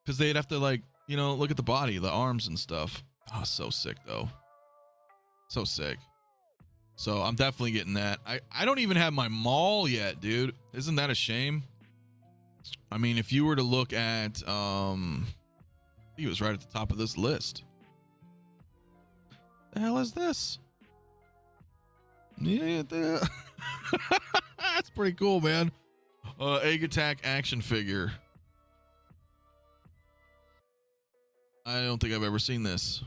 because they'd have to, like, you know, look at the body, the arms and stuff. Oh, so sick though. So sick. So I'm definitely getting that. I don't even have my Maul yet, dude. Isn't that a shame? I mean, if you were to look at, he was right at the top of this list. The hell is this? Yeah, that's pretty cool, man. Egg Attack action figure. I don't think I've ever seen this.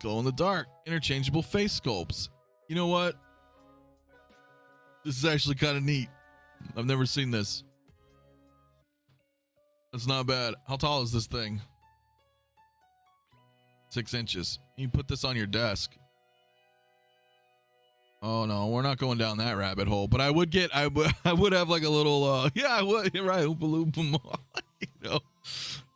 Glow in the dark, interchangeable face sculpts. You know what? This is actually kind of neat. I've never seen this. That's not bad. How tall is this thing? 6 inches. You can put this on your desk. Oh no, we're not going down that rabbit hole. But I would have like a little. Yeah, I would. You're right. Oompa Loompa. You know.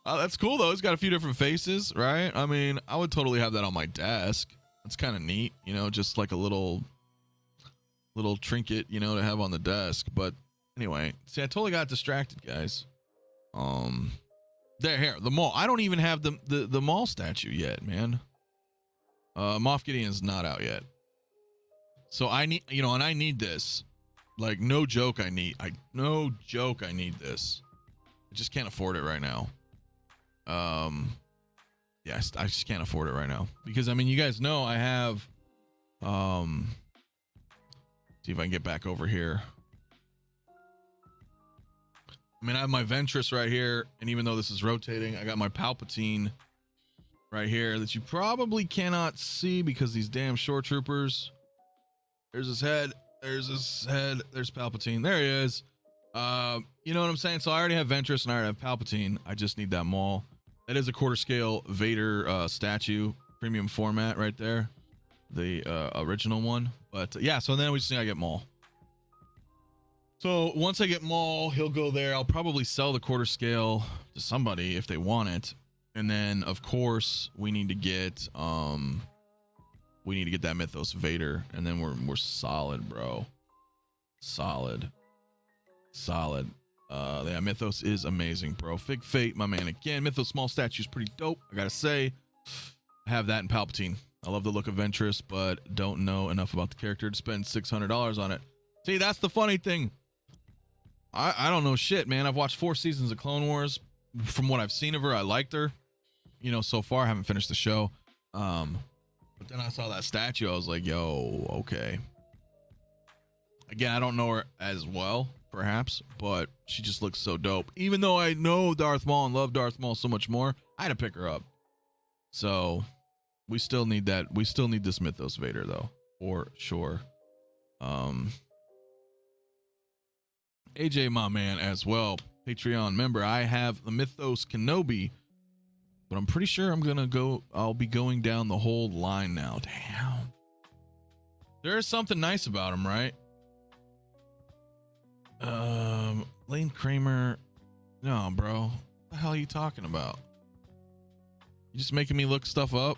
That's cool though. It's got a few different faces, right? I mean, I would totally have that on my desk. That's kind of neat, you know, just like a little trinket, you know, to have on the desk. But anyway, see, I totally got distracted, guys. There, here, the Maul. I don't even have the Maul statue yet, man. Moff Gideon's not out yet. So I need, you know, and I need this. Like, no joke, I need this. I just can't afford it right now. Yeah, I just can't afford it right now because I mean, you guys know I have, see if I can get back over here. I mean, I have my Ventress right here, and even though this is rotating, I got my Palpatine right here that you probably cannot see because these damn shore troopers. There's his head. There's Palpatine. There he is. You know what I'm saying? So I already have Ventress and I already have Palpatine. I just need that Maul. That is a quarter scale Vader statue, premium format right there, the original one. But yeah, so then we just need to get Maul. So once I get Maul, he'll go there. I'll probably sell the quarter scale to somebody if they want it, and then of course we need to get that Mythos Vader, and then we're solid, bro. Solid. Yeah, Mythos is amazing, bro. FigFate, my man. Again, Mythos small statue is pretty dope. I gotta say, I have that in Palpatine. I love the look of Ventress, but don't know enough about the character to spend $600 on it. See, that's the funny thing. I don't know shit, man. I've watched 4 seasons of Clone Wars. From what I've seen of her, I liked her. You know, so far I haven't finished the show. But then I saw that statue. I was like, yo, okay. Again, I don't know her as well, perhaps, but she just looks so dope. Even though I know Darth Maul and love Darth Maul so much more, I had to pick her up. So we still need that. We still need this Mythos Vader, though, for sure. AJ, my man, as well. Patreon member. I have the Mythos Kenobi, but I'm pretty sure I'll be going down the whole line now. Damn. There is something nice about him, right? Lane Kramer. No, bro. What the hell are you talking about? You just making me look stuff up?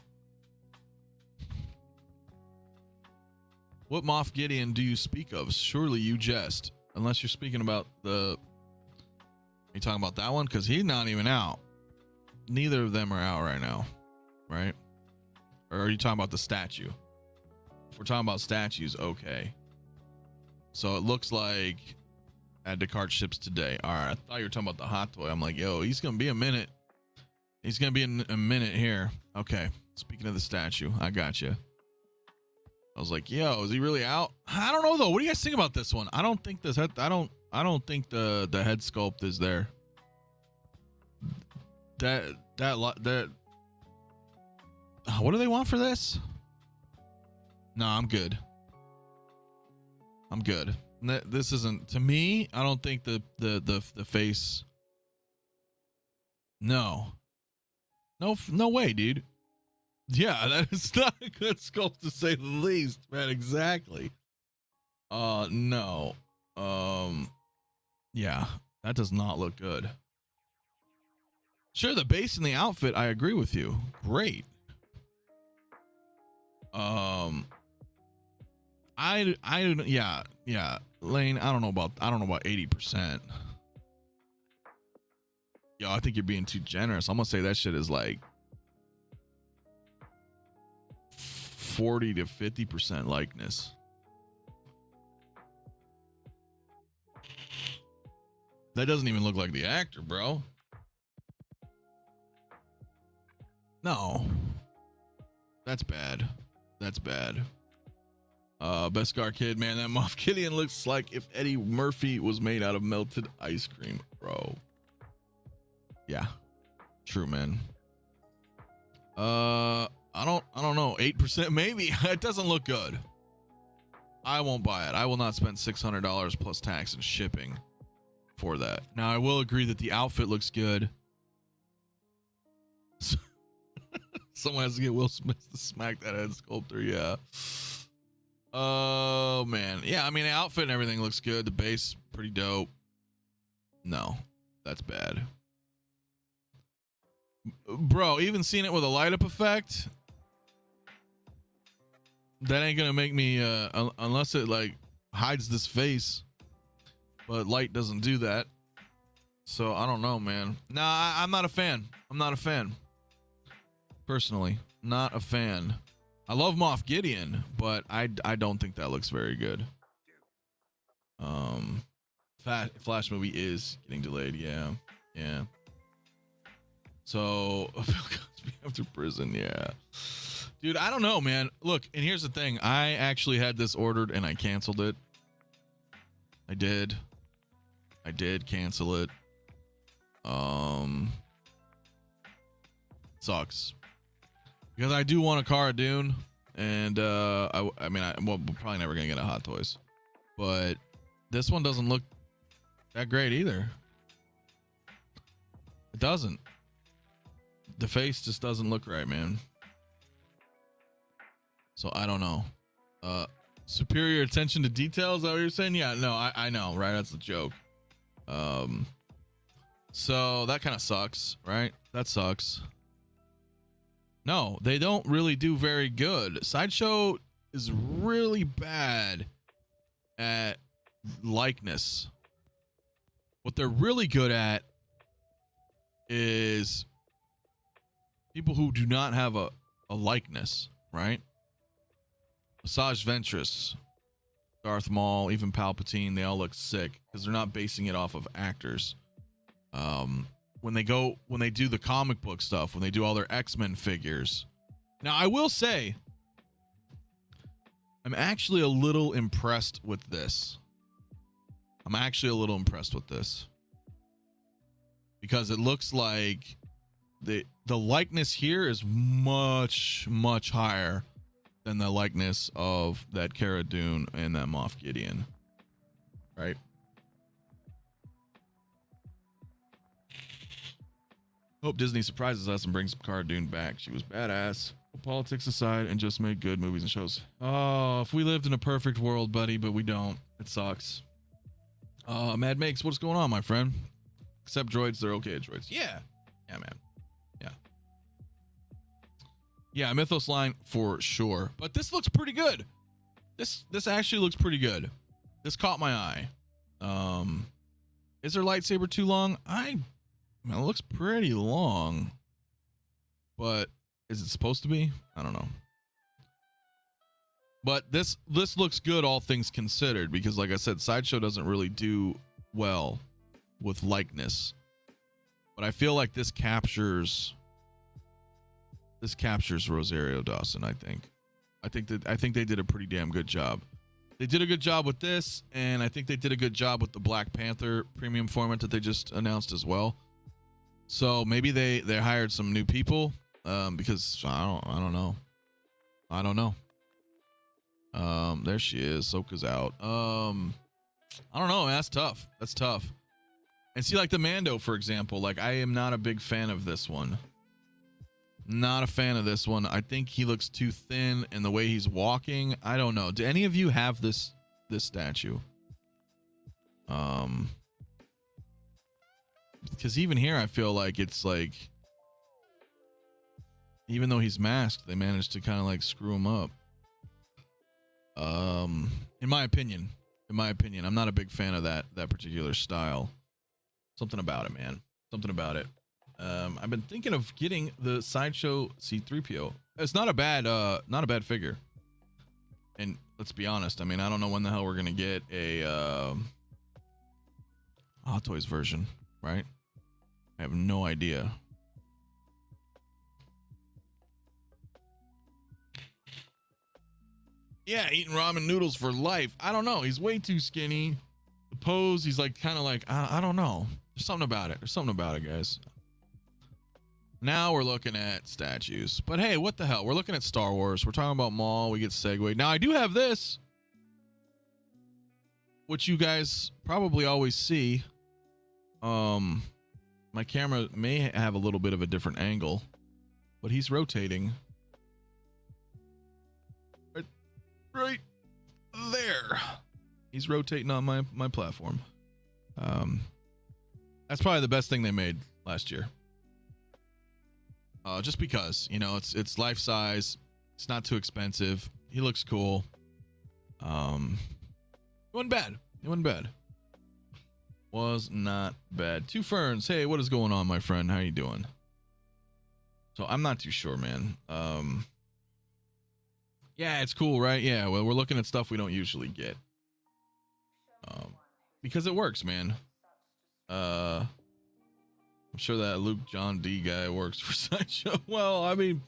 What Moff Gideon do you speak of? Surely you jest. Unless you're speaking about are you talking about that one? Because he's not even out. Neither of them are out right now, right? Or are you talking about the statue? If we're talking about statues, okay. So it looks like add to cart ships today. All right, I thought you were talking about the hot toy. I'm like, yo, he's gonna be a minute. He's gonna be in a minute here. Okay. Speaking of the statue, I got you. I was like, yo, is he really out? I don't know though. What do you guys think about this one? I don't think I don't think the head sculpt is there. What do they want for this? No, I'm good. I'm good. This isn't, to me, I don't think the face. No way, dude. Yeah, that is not a good sculpt to say the least, man. Exactly. No. Yeah, that does not look good. Sure, the base and the outfit, I agree with you. Great. Yeah, Lane, I don't know about 80%. Yo, I think you're being too generous. I'm gonna say that shit is like 40 to 50% likeness. That doesn't even look like the actor, bro. No. That's bad. That's bad. Beskar Kid, man, that Moff Gideon looks like if Eddie Murphy was made out of melted ice cream, bro. Yeah. True, man. I don't know. 8% maybe. It doesn't look good. I won't buy it. I will not spend $600 plus tax and shipping for that. Now, I will agree that the outfit looks good. Someone has to get Will Smith to smack that head sculptor. Yeah. Oh, man. Yeah, I mean, the outfit and everything looks good. The base, pretty dope. No, that's bad. Bro, even seeing it with a light up effect, that ain't gonna make me, unless it like hides this face, but light doesn't do that. So I don't know, man. Nah, I'm not a fan. I'm not a fan. Personally, not a fan. I love Moff Gideon, but I don't think that looks very good. Flash movie is getting delayed. Yeah. So after prison, yeah. Dude, I don't know, man. Look, and here's the thing. I actually had this ordered and I canceled it. I did cancel it. Sucks. Because I do want a Cara Dune, and we're probably never gonna get a Hot Toys, but this one doesn't look that great either. It doesn't. The face just doesn't look right, man. So I don't know. Superior attention to detail, is that what you're saying? Yeah, no, I know, right? That's the joke. So that kind of sucks, right? That sucks. No, they don't really do very good. Sideshow is really bad at likeness. What they're really good at is people who do not have a likeness, right? 𝕄𝔸𝕋, Darth Maul, even Palpatine, they all look sick because they're not basing it off of actors. When they do the comic book stuff, when they do all their X-Men figures. Now, I will say, I'm actually a little impressed with this. Because it looks like the likeness here is much, much higher than the likeness of that Cara Dune and that Moff Gideon. Right? Hope Disney surprises us and brings Cara Dune back. She was badass. Put politics aside and just make good movies and shows. Oh, if we lived in a perfect world, buddy, but we don't. It sucks. Mad Makes, what's going on, my friend? Except droids, they're okay at droids. Yeah. Yeah, man. Yeah. Yeah, Mythos line for sure. But this looks pretty good. This actually looks pretty good. This caught my eye. Is her lightsaber too long? Man, it looks pretty long. But is it supposed to be? I don't know. But this looks good, all things considered, because like I said, Sideshow doesn't really do well with likeness. But I feel like this captures Rosario Dawson, I think. I think they did a pretty damn good job. They did a good job with this, and I think they did a good job with the Black Panther premium format that they just announced as well. So maybe they hired some new people, because I don't know. There she is. Soka's out. I don't know. That's tough. And see, like the Mando, for example, like I am not a big fan of this one. Not a fan of this one. I think he looks too thin, and the way he's walking, I don't know. Do any of you have this statue? Because even here, I feel like it's like, even though he's masked, they managed to kind of like screw him up. In my opinion, I'm not a big fan of that particular style. Something about it, man. Something about it. I've been thinking of getting the Sideshow C3po. It's not a bad figure. And let's be honest, I mean, I don't know when the hell we're gonna get a Hot Toys version, right? I have no idea. Yeah, eating ramen noodles for life. I don't know. He's way too skinny. The pose, he's like kind of like, I don't know. There's something about it. There's something about it, guys. Now we're looking at statues. But hey, what the hell? We're looking at Star Wars. We're talking about Maul. We get segued. Now I do have this, which you guys probably always see. My camera may have a little bit of a different angle, but he's rotating. Right there. He's rotating on my platform. That's probably the best thing they made last year. Just because, you know, it's life size. It's not too expensive. He looks cool. It wasn't bad. Was not bad. Two Ferns. Hey, what is going on, my friend? How you doing? So I'm not too sure, man. Yeah, it's cool, right? Yeah, well, we're looking at stuff we don't usually get. Because it works, man. I'm sure that Luke John D guy works for Sideshow. Well, I mean,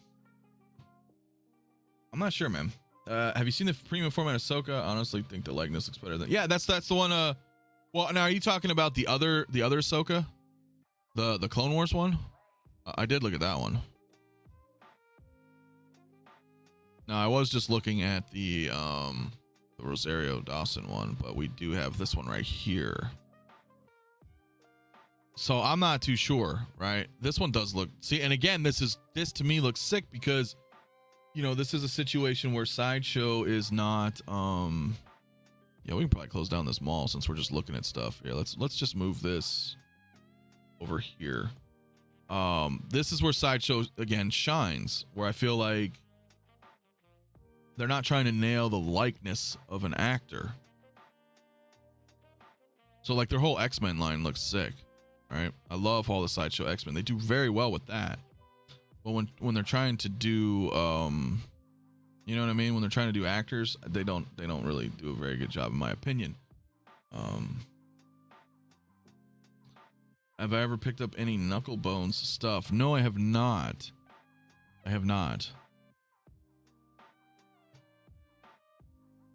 I'm not sure, man. Have you seen the premium format of Ahsoka? I honestly think the likeness looks better than. Yeah, that's the one. Well, now are you talking about the other Ahsoka, the Clone Wars one? I did look at that one. No, I was just looking at the Rosario Dawson one, but we do have this one right here. So I'm not too sure, right? This one does look, see, and again, this to me looks sick because, you know, this is a situation where Sideshow is not, yeah, we can probably close down this mall since we're just looking at stuff. Yeah, let's just move this over here. This is where Sideshow again shines, where I feel like they're not trying to nail the likeness of an actor. So like their whole X-Men line looks sick, right? I love all the Sideshow X-Men. They do very well with that. But when they're trying to do, you know what I mean? When they're trying to do actors, they don't really do a very good job, in my opinion. Have I ever picked up any Knucklebones stuff? No, I have not. I have not.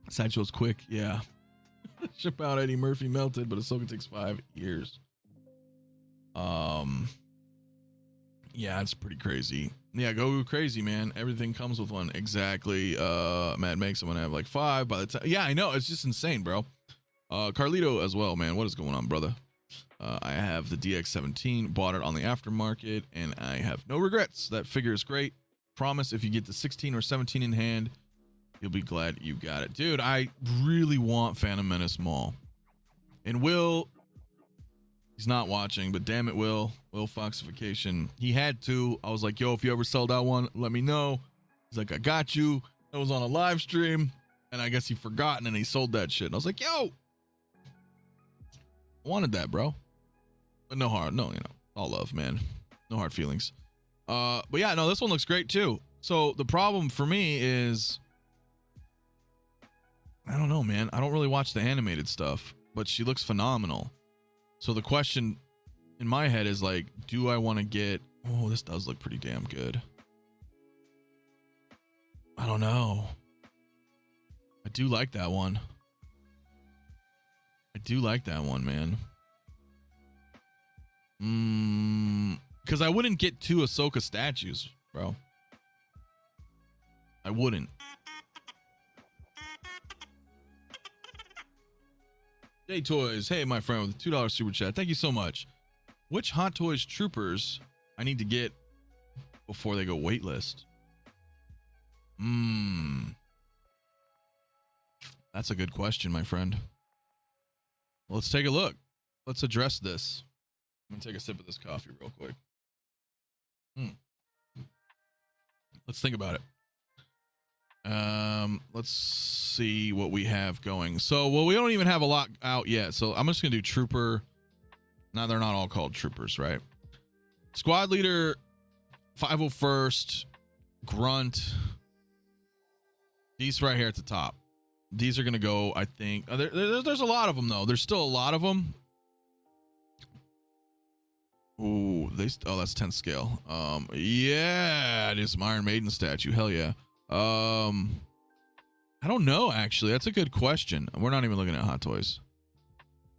Sideshow's quick, yeah. Ship out Eddie Murphy melted, but Ahsoka takes 5 years. Yeah, it's pretty crazy. Yeah, go crazy, man. Everything comes with one. Exactly. Matt makes someone have like 5 by the time. Yeah, I know. It's just insane, bro. Carlito as well, man. What is going on, brother? I have the DX17, bought it on the aftermarket, and I have no regrets. That figure is great. Promise if you get the 16 or 17 in hand, you'll be glad you got it. Dude, I really want Phantom Menace Maul. And Will, he's not watching, but damn it, Will Foxification. He had to. I was like, yo, if you ever sell that one, let me know. He's like, I got you. It was on a live stream, and I guess he forgotten, and he sold that shit. And I was like, yo, I wanted that, bro. But no, you know, all love, man. No hard feelings. But yeah, no, this one looks great too. So the problem for me is, I don't know, man. I don't really watch the animated stuff, but she looks phenomenal. So the question in my head is like, do I want to get, oh, this does look pretty damn good. I don't know. I do like that one. I do like that one, man. Because I wouldn't get 2 Ahsoka statues, bro. I wouldn't. J Toys, hey, my friend, with a $2 super chat. Thank you so much. Which Hot Toys troopers I need to get before they go waitlist? That's a good question, my friend. Let's take a look. Let's address this. Let me take a sip of this coffee real quick. Let's think about it. Let's see what we have going. So, well, we don't even have a lot out yet. So I'm just going to do Trooper. Now, they're not all called Troopers, right? Squad Leader, 501st, Grunt. These right here at the top. These are going to go, I think. There's a lot of them, though. There's still a lot of them. Ooh, oh, that's 10th scale. Yeah, it is some Iron Maiden statue. Hell yeah. I don't know, actually. That's a good question. We're not even looking at Hot Toys.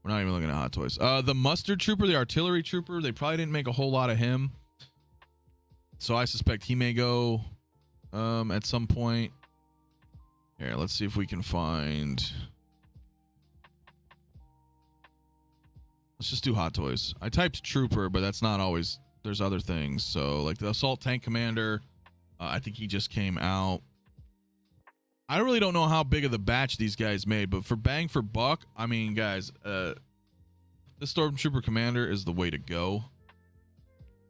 The Mustard Trooper, the Artillery Trooper, they probably didn't make a whole lot of him. So I suspect he may go at some point. Here, let's see if we can find. Let's just do Hot Toys. I typed Trooper, but that's not always. There's other things. So like the Assault Tank Commander, I think he just came out. I really don't know how big of the batch these guys made, but for bang for buck, I mean, guys, the Stormtrooper Commander is the way to go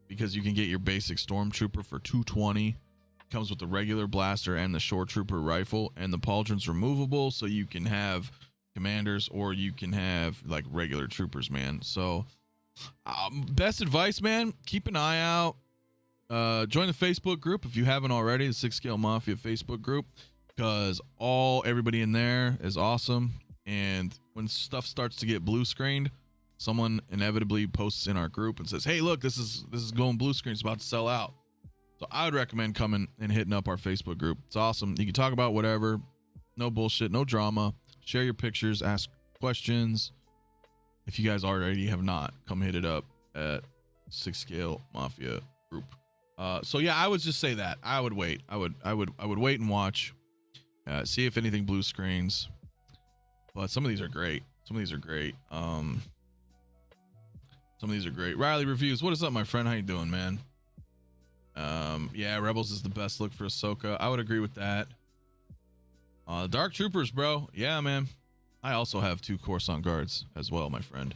because you can get your basic Stormtrooper for $220. Comes with the regular blaster and the Shore Trooper rifle, and the pauldron's removable, so you can have commanders or you can have like regular troopers, man. So best advice, man, keep an eye out. Join the Facebook group if you haven't already, the 6th Scale Mafia Facebook group, because everybody in there is awesome. And when stuff starts to get blue screened, someone inevitably posts in our group and says, hey, look, this is going blue screen, it's about to sell out. So I would recommend coming and hitting up our Facebook group. It's awesome. You can talk about whatever. No bullshit, no drama. Share your pictures, ask questions. If you guys already have not, come hit it up at 6th Scale Mafia group. So yeah, I would just say that. I would wait. I would wait and watch. See if anything blue screens. But some of these are great. Some of these are great. Riley Reviews. What is up, my friend? How you doing, man? Yeah, Rebels is the best look for Ahsoka. I would agree with that. Dark Troopers, bro. Yeah, man. I also have 2 Coruscant guards as well, my friend.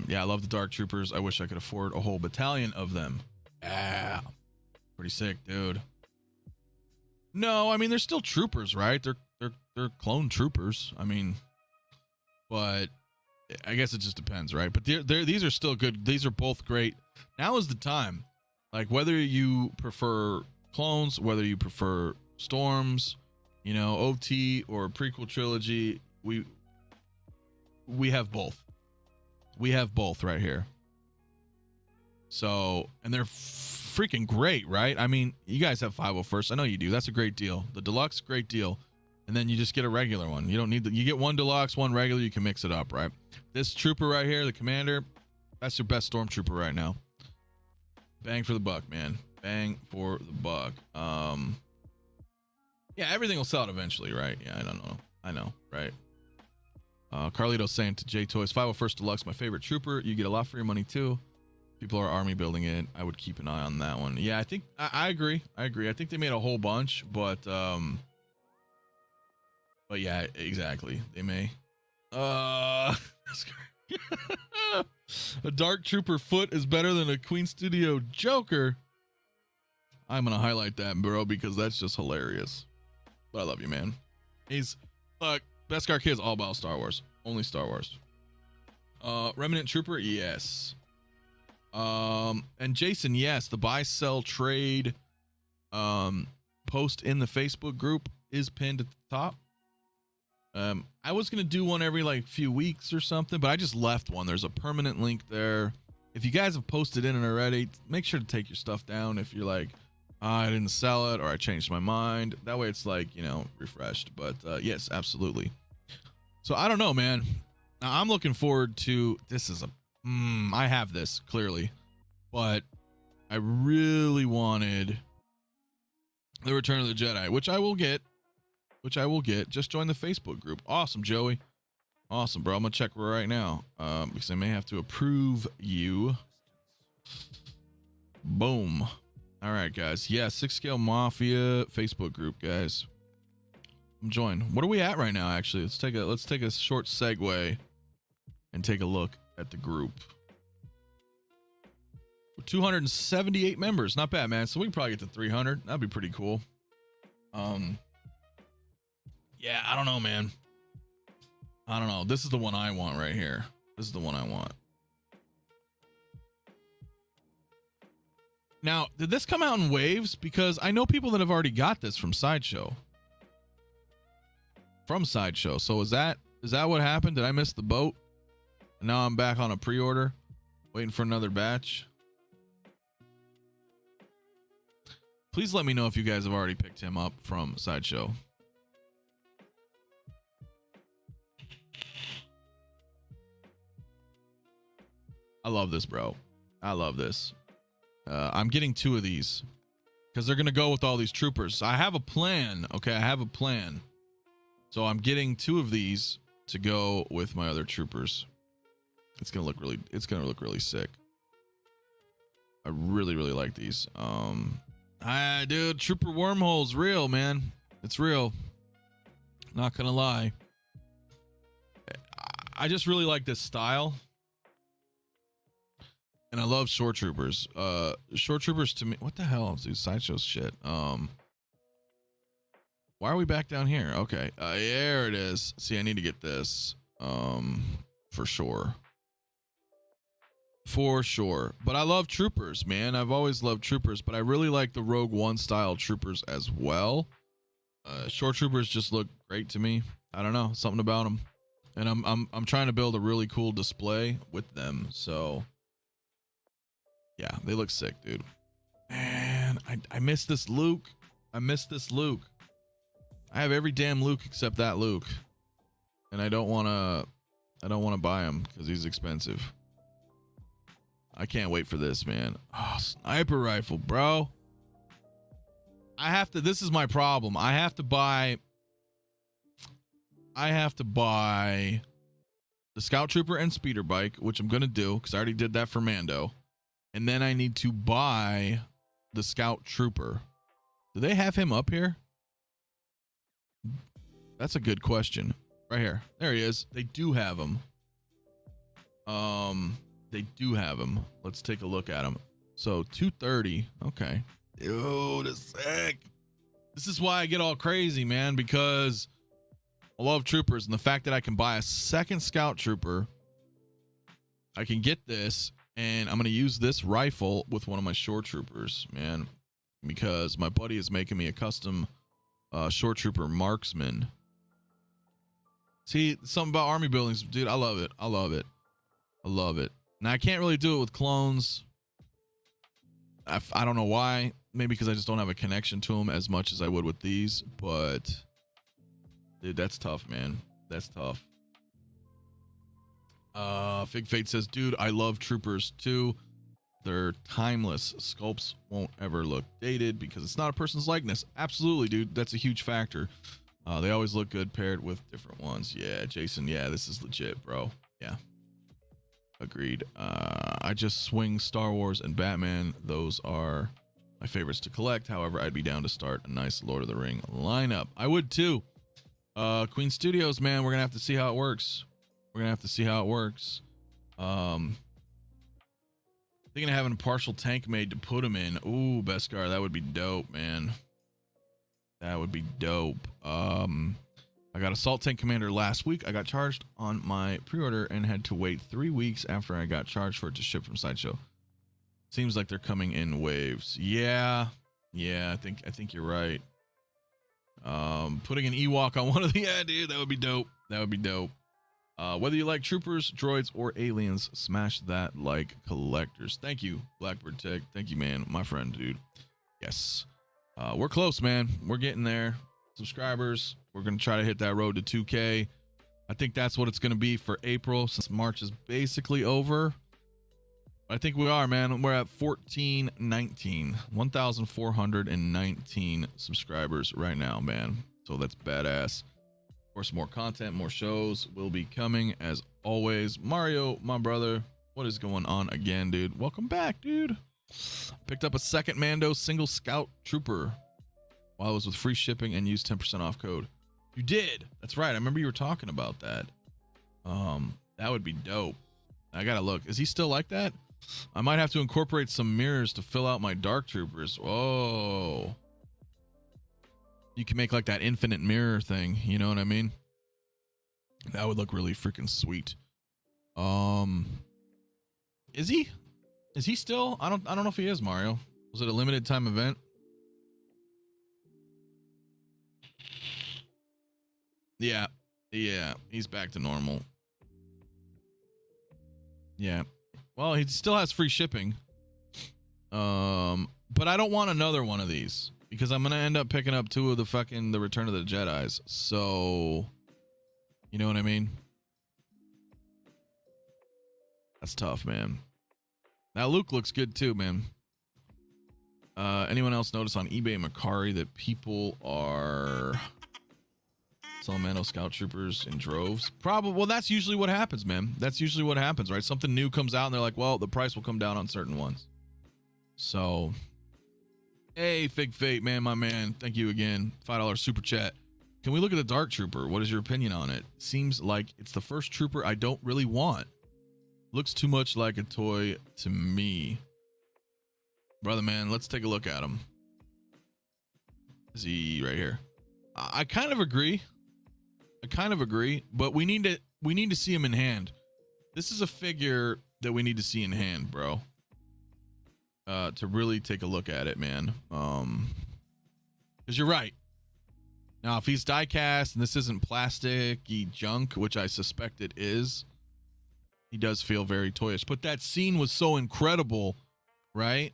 Yeah, I love the Dark Troopers. I wish I could afford a whole battalion of them. Yeah, pretty sick, dude. No, I mean they're still troopers, right? They're clone troopers. I mean, but I guess it just depends, right? But these are still good. These are both great. Now is the time. Like, whether you prefer clones, whether you prefer storms, you know, OT or prequel trilogy, we have both. We have both right here. So, and they're freaking great, right? I mean, you guys have 501st. I know you do. That's a great deal. The deluxe, great deal. And then you just get a regular one. You don't need you get one deluxe, one regular. You can mix it up, right? This trooper right here, the commander, that's your best stormtrooper right now. Bang for the buck, man. Bang for the buck. Yeah, everything will sell out eventually, right? Yeah, I don't know. I know, right? Carlito saying to J Toys, 501st Deluxe, my favorite trooper. You get a lot for your money too. People are army building it. I would keep an eye on that one. Yeah, I think I agree. I agree. I think they made a whole bunch, but yeah, exactly. They may. A Dark Trooper foot is better than a Queen Studio Joker. I'm gonna highlight that, bro, because that's just hilarious. But I love you, man. He's look, Beskar Kid is all about Star Wars. Only Star Wars. Remnant Trooper, yes. And Jason, yes, the buy sell trade post in the Facebook group is pinned at the top. I was gonna do one every like few weeks or something, but I just left one. There's a permanent link there. If you guys have posted in it already, make sure to take your stuff down. If you're like, I didn't sell it or I changed my mind, that way it's like, you know, refreshed. But yes, absolutely. So I don't know, man. Now, I'm looking forward to this. Is a I have this clearly, but I really wanted the Return of the Jedi, which I will get. Just join the Facebook group. Awesome, Joey. Awesome, bro. I'm gonna check right now because I may have to approve you. Boom. All right, guys. Yeah, 6 Scale Mafia Facebook group, guys. I'm joined. What are we at right now? Actually, let's take a short segue and take a look at the group. 278 members. Not bad, man. So we can probably get to 300. That'd be pretty cool. Yeah, I don't know, man. I don't know. This is the one I want right here. This is the one I want. Now, did this come out in waves? Because I know people that have already got this from Sideshow. So is that what happened? Did I miss the boat? And now I'm back on a pre-order, waiting for another batch. Please let me know if you guys have already picked him up from Sideshow. I love this, bro. I love this. I'm getting 2 of these because they're going to go with all these troopers. I have a plan. Okay, I have a plan. So I'm getting 2 of these to go with my other troopers. It's going to look really sick. I really, really like these. Dude, Trooper Wormhole's real, man. It's real. Not going to lie. I just really like this style. And I love short troopers. Short troopers to me. What the hell, dude? Sideshow shit. Why are we back down here? Okay. There it is. See, I need to get this. For sure. For sure. But I love troopers, man. I've always loved troopers, but I really like the Rogue One style troopers as well. Short troopers just look great to me. I don't know, something about them. And I'm trying to build a really cool display with them. So yeah, they look sick, dude. Man, I miss this Luke. I have every damn Luke except that Luke. And I don't want to buy him because he's expensive. I can't wait for this, man. Oh, sniper rifle, bro. This is my problem. I have to buy the Scout Trooper and Speeder Bike, which I'm going to do because I already did that for Mando. And then I need to buy the Scout Trooper. Do they have him up here? That's a good question. Right here. There he is. They do have him. They do have him. Let's take a look at him. So 230. Okay. Dude, it's sick. This is why I get all crazy, man, because I love troopers, and the fact that I can buy a second Scout Trooper I can get this, and I'm going to use this rifle with one of my shore troopers, man, because my buddy is making me a custom shore trooper marksman. See, something about army buildings, dude. I love it. I love it. I love it. Now, I can't really do it with clones. I don't know why. Maybe because I just don't have a connection to them as much as I would with these. But, dude, that's tough, man. That's tough. FigFate says, dude, I love troopers too. They're timeless. Sculpts won't ever look dated because it's not a person's likeness. Absolutely, dude. That's a huge factor. They always look good paired with different ones. Yeah, Jason. Yeah, this is legit, bro. Yeah. Agreed. I just swing Star Wars and Batman. Those are my favorites to collect. However, I'd be down to start a nice Lord of the Ring lineup. I would too. Queen Studios, man, we're gonna have to see how it works. We're gonna have to see how it works. Thinking of having a partial tank made to put him in. Ooh, Beskar, that would be dope, man. That would be dope. I got Assault Tank Commander last week. I got charged on my pre-order and had to wait 3 weeks after I got charged for it to ship from Sideshow. Seems like they're coming in waves. Yeah, I think you're right. Putting an Ewok on one of the, yeah, dude, that would be dope. That would be dope. Whether you like troopers, droids, or aliens, smash that like collectors. Thank you, Blackbird Tech. Thank you, man, my friend, dude. Yes, we're close, man. We're getting there. Subscribers, we're gonna try to hit that road to 2K. I think that's what it's gonna be for April, since March is basically over. I think we are, man. We're at 1,419 subscribers right now, man. So that's badass. Of course, more content, more shows will be coming as always. Mario, my brother, what is going on again, dude? Welcome back, dude. Picked up a second Mando single scout trooper while it was with free shipping and used 10% off code. You did. That's right. I remember you were talking about that. That would be dope. I gotta look. Is he still like that? I might have to incorporate some mirrors to fill out my dark troopers. Whoa. You can make like that infinite mirror thing. You know what I mean? That would look really freaking sweet. Is he? Is he still? I don't know if he is, Mario. Was it a limited time event? Yeah, he's back to normal. Yeah, well, he still has free shipping. But I don't want another one of these because I'm gonna end up picking up 2 of the Return of the Jedis. So, you know what I mean? That's tough, man. Now Luke looks good too, man. Anyone else notice on eBay Macari that people are selling Mando scout troopers in droves? Probably. Well, that's usually what happens, man. That's usually what happens, right? Something new comes out and they're like, well, the price will come down on certain ones. So, hey, FigFate, man, my man. Thank you again. $5 super chat. Can we look at the Dark Trooper? What is your opinion on it? Seems like it's the first trooper I don't really want. Looks too much like a toy to me. Brother, man, let's take a look at him. Is he right here? I kind of agree. But we need to see him in hand. This is a figure that we need to see in hand, bro. To really take a look at it, man. Because you're right. Now, if he's die cast and this isn't plasticky junk, which I suspect it is, he does feel very toyish. But that scene was so incredible, right?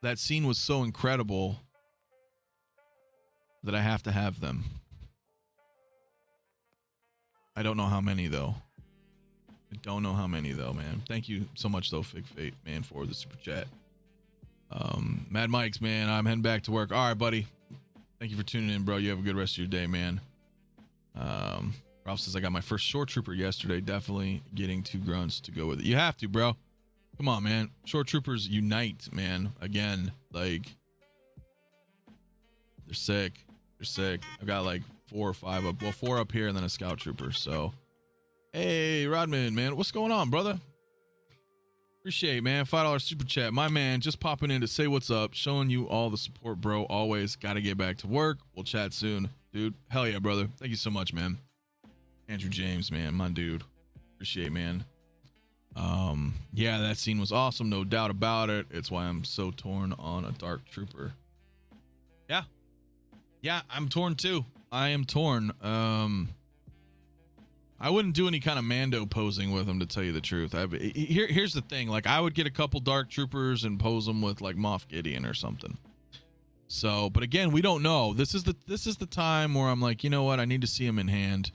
That scene was so incredible that I have to have them. I don't know how many, though. Man. Thank you so much, though, FigFate, man, for the super chat. Mad Mike's, man, I'm heading back to work. All right, buddy. Thank you for tuning in, bro. You have a good rest of your day, man. Ralph says, I got my first short trooper yesterday. Definitely getting 2 grunts to go with it. You have to, bro. Come on, man. Short troopers unite, man. Again, like, they're sick. They're sick. I've got like 4 or 5 up. Well, 4 up here and then a scout trooper. So, hey, Rodman, man. What's going on, brother? Appreciate, man. $5 super chat. My man just popping in to say what's up. Showing you all the support, bro. Always got to get back to work. We'll chat soon. Dude, hell yeah, brother. Thank you so much, man. Andrew James, man. My dude. Appreciate, man. Yeah, that scene was awesome, no doubt about it. It's why I'm so torn on a Dark Trooper. Yeah, I'm torn too. I am torn. I wouldn't do any kind of Mando posing with him, to tell you the truth. Here's the thing, like, I would get a couple Dark Troopers and pose them with like Moff Gideon or something. So, but again, we don't know. This is the time where I'm like, you know what? I need to see him in hand.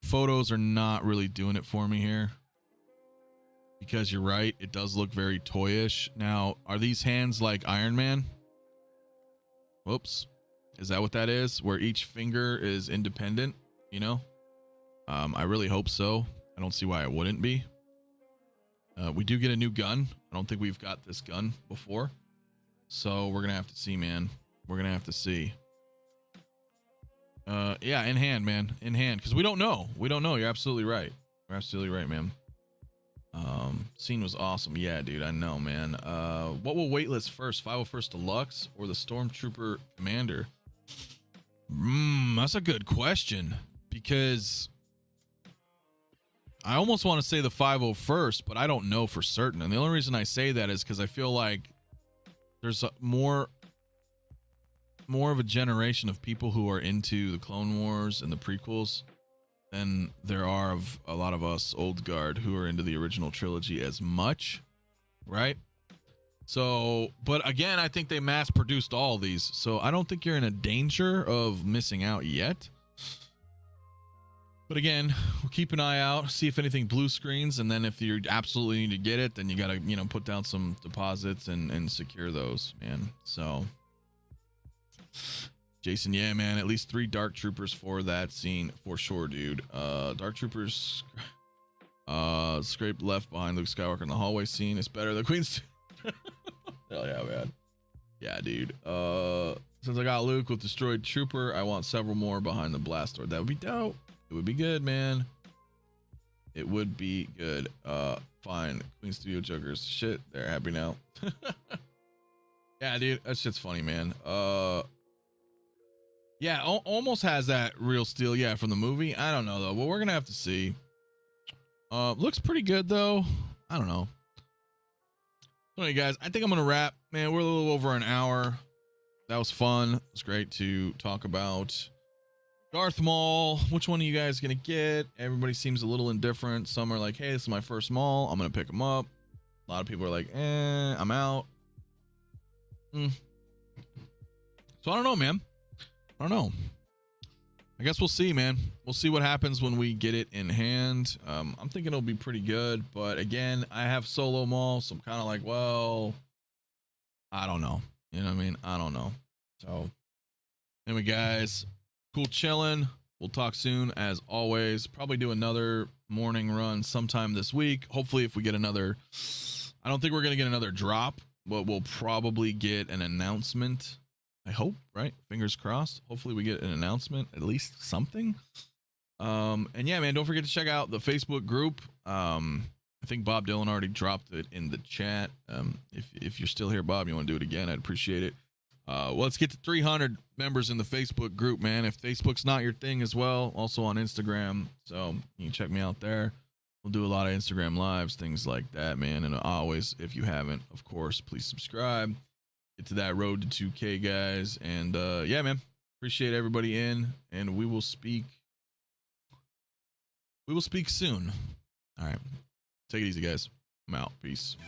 Photos are not really doing it for me here. Because you're right, it does look very toyish. Now, are these hands like Iron Man? Whoops. Is that what that is? Where each finger is independent, you know? I really hope so. I don't see why it wouldn't be. We do get a new gun. I don't think we've got this gun before. So we're going to have to see, man. We're going to have to see. Yeah, in hand, man. In hand. Because we don't know. We don't know. You're absolutely right. You're absolutely right, man. Scene was awesome. Yeah, dude, I know, man. What will waitlist first? 501st Deluxe or the Stormtrooper Commander? That's a good question. Because I almost want to say the 501st, but I don't know for certain. And the only reason I say that is because I feel like there's more of a generation of people who are into the Clone Wars and the prequels than there are of a lot of us old guard who are into the original trilogy as much, right? So, but again, I think they mass produced all these, so I don't think you're in a danger of missing out yet. But again, we'll keep an eye out, see if anything blue screens, and then if you absolutely need to get it, then you gotta, you know, put down some deposits and secure those, man. So Jason, yeah, man, at least 3 Dark Troopers for that scene for sure, dude. Dark Troopers scraped left behind Luke Skywalker in the hallway scene is better than Queen's. Hell yeah, man. Yeah, dude. Since I got Luke with destroyed trooper, I want several more behind the blast door. That would be dope. It would be good, man. It would be good. Fine. Queen Studio Jokers. Shit, they're happy now. Yeah, dude, that shit's funny, man. Yeah, almost has that real steel, yeah, from the movie. I don't know though. Well, we're gonna have to see. Looks pretty good though. I don't know. Anyway, guys, I think I'm gonna wrap. Man, we're a little over an hour. That was fun. It was great to talk about Darth Maul. Which one are you guys gonna get? Everybody seems a little indifferent. Some are like, hey, this is my first Maul, I'm gonna pick him up. A lot of people are like, I'm out. So I don't know, man. I don't know. I guess we'll see, man. We'll see what happens when we get it in hand. I'm thinking it'll be pretty good, but again, I have solo Maul, so I'm kind of like, well, I don't know. You know what I mean? I don't know. So anyway, guys, cool chilling. We'll talk soon as always. Probably do another morning run sometime this week. Hopefully if we get another, I don't think we're going to get another drop, but we'll probably get an announcement. I hope, right? Fingers crossed. Hopefully we get an announcement, at least something. And yeah, man, don't forget to check out the Facebook group. I think Bob Dylan already dropped it in the chat. If you're still here, Bob, you want to do it again, I'd appreciate it. Well, let's get to 300 members in the Facebook group, man. If Facebook's not your thing as well, also on Instagram. So you can check me out there. We'll do a lot of Instagram lives, things like that, man. And always, if you haven't, of course, please subscribe. Get to that road to 2K, guys. And yeah, man, appreciate everybody in, and we will speak soon. All right, take it easy, guys. I'm out. Peace.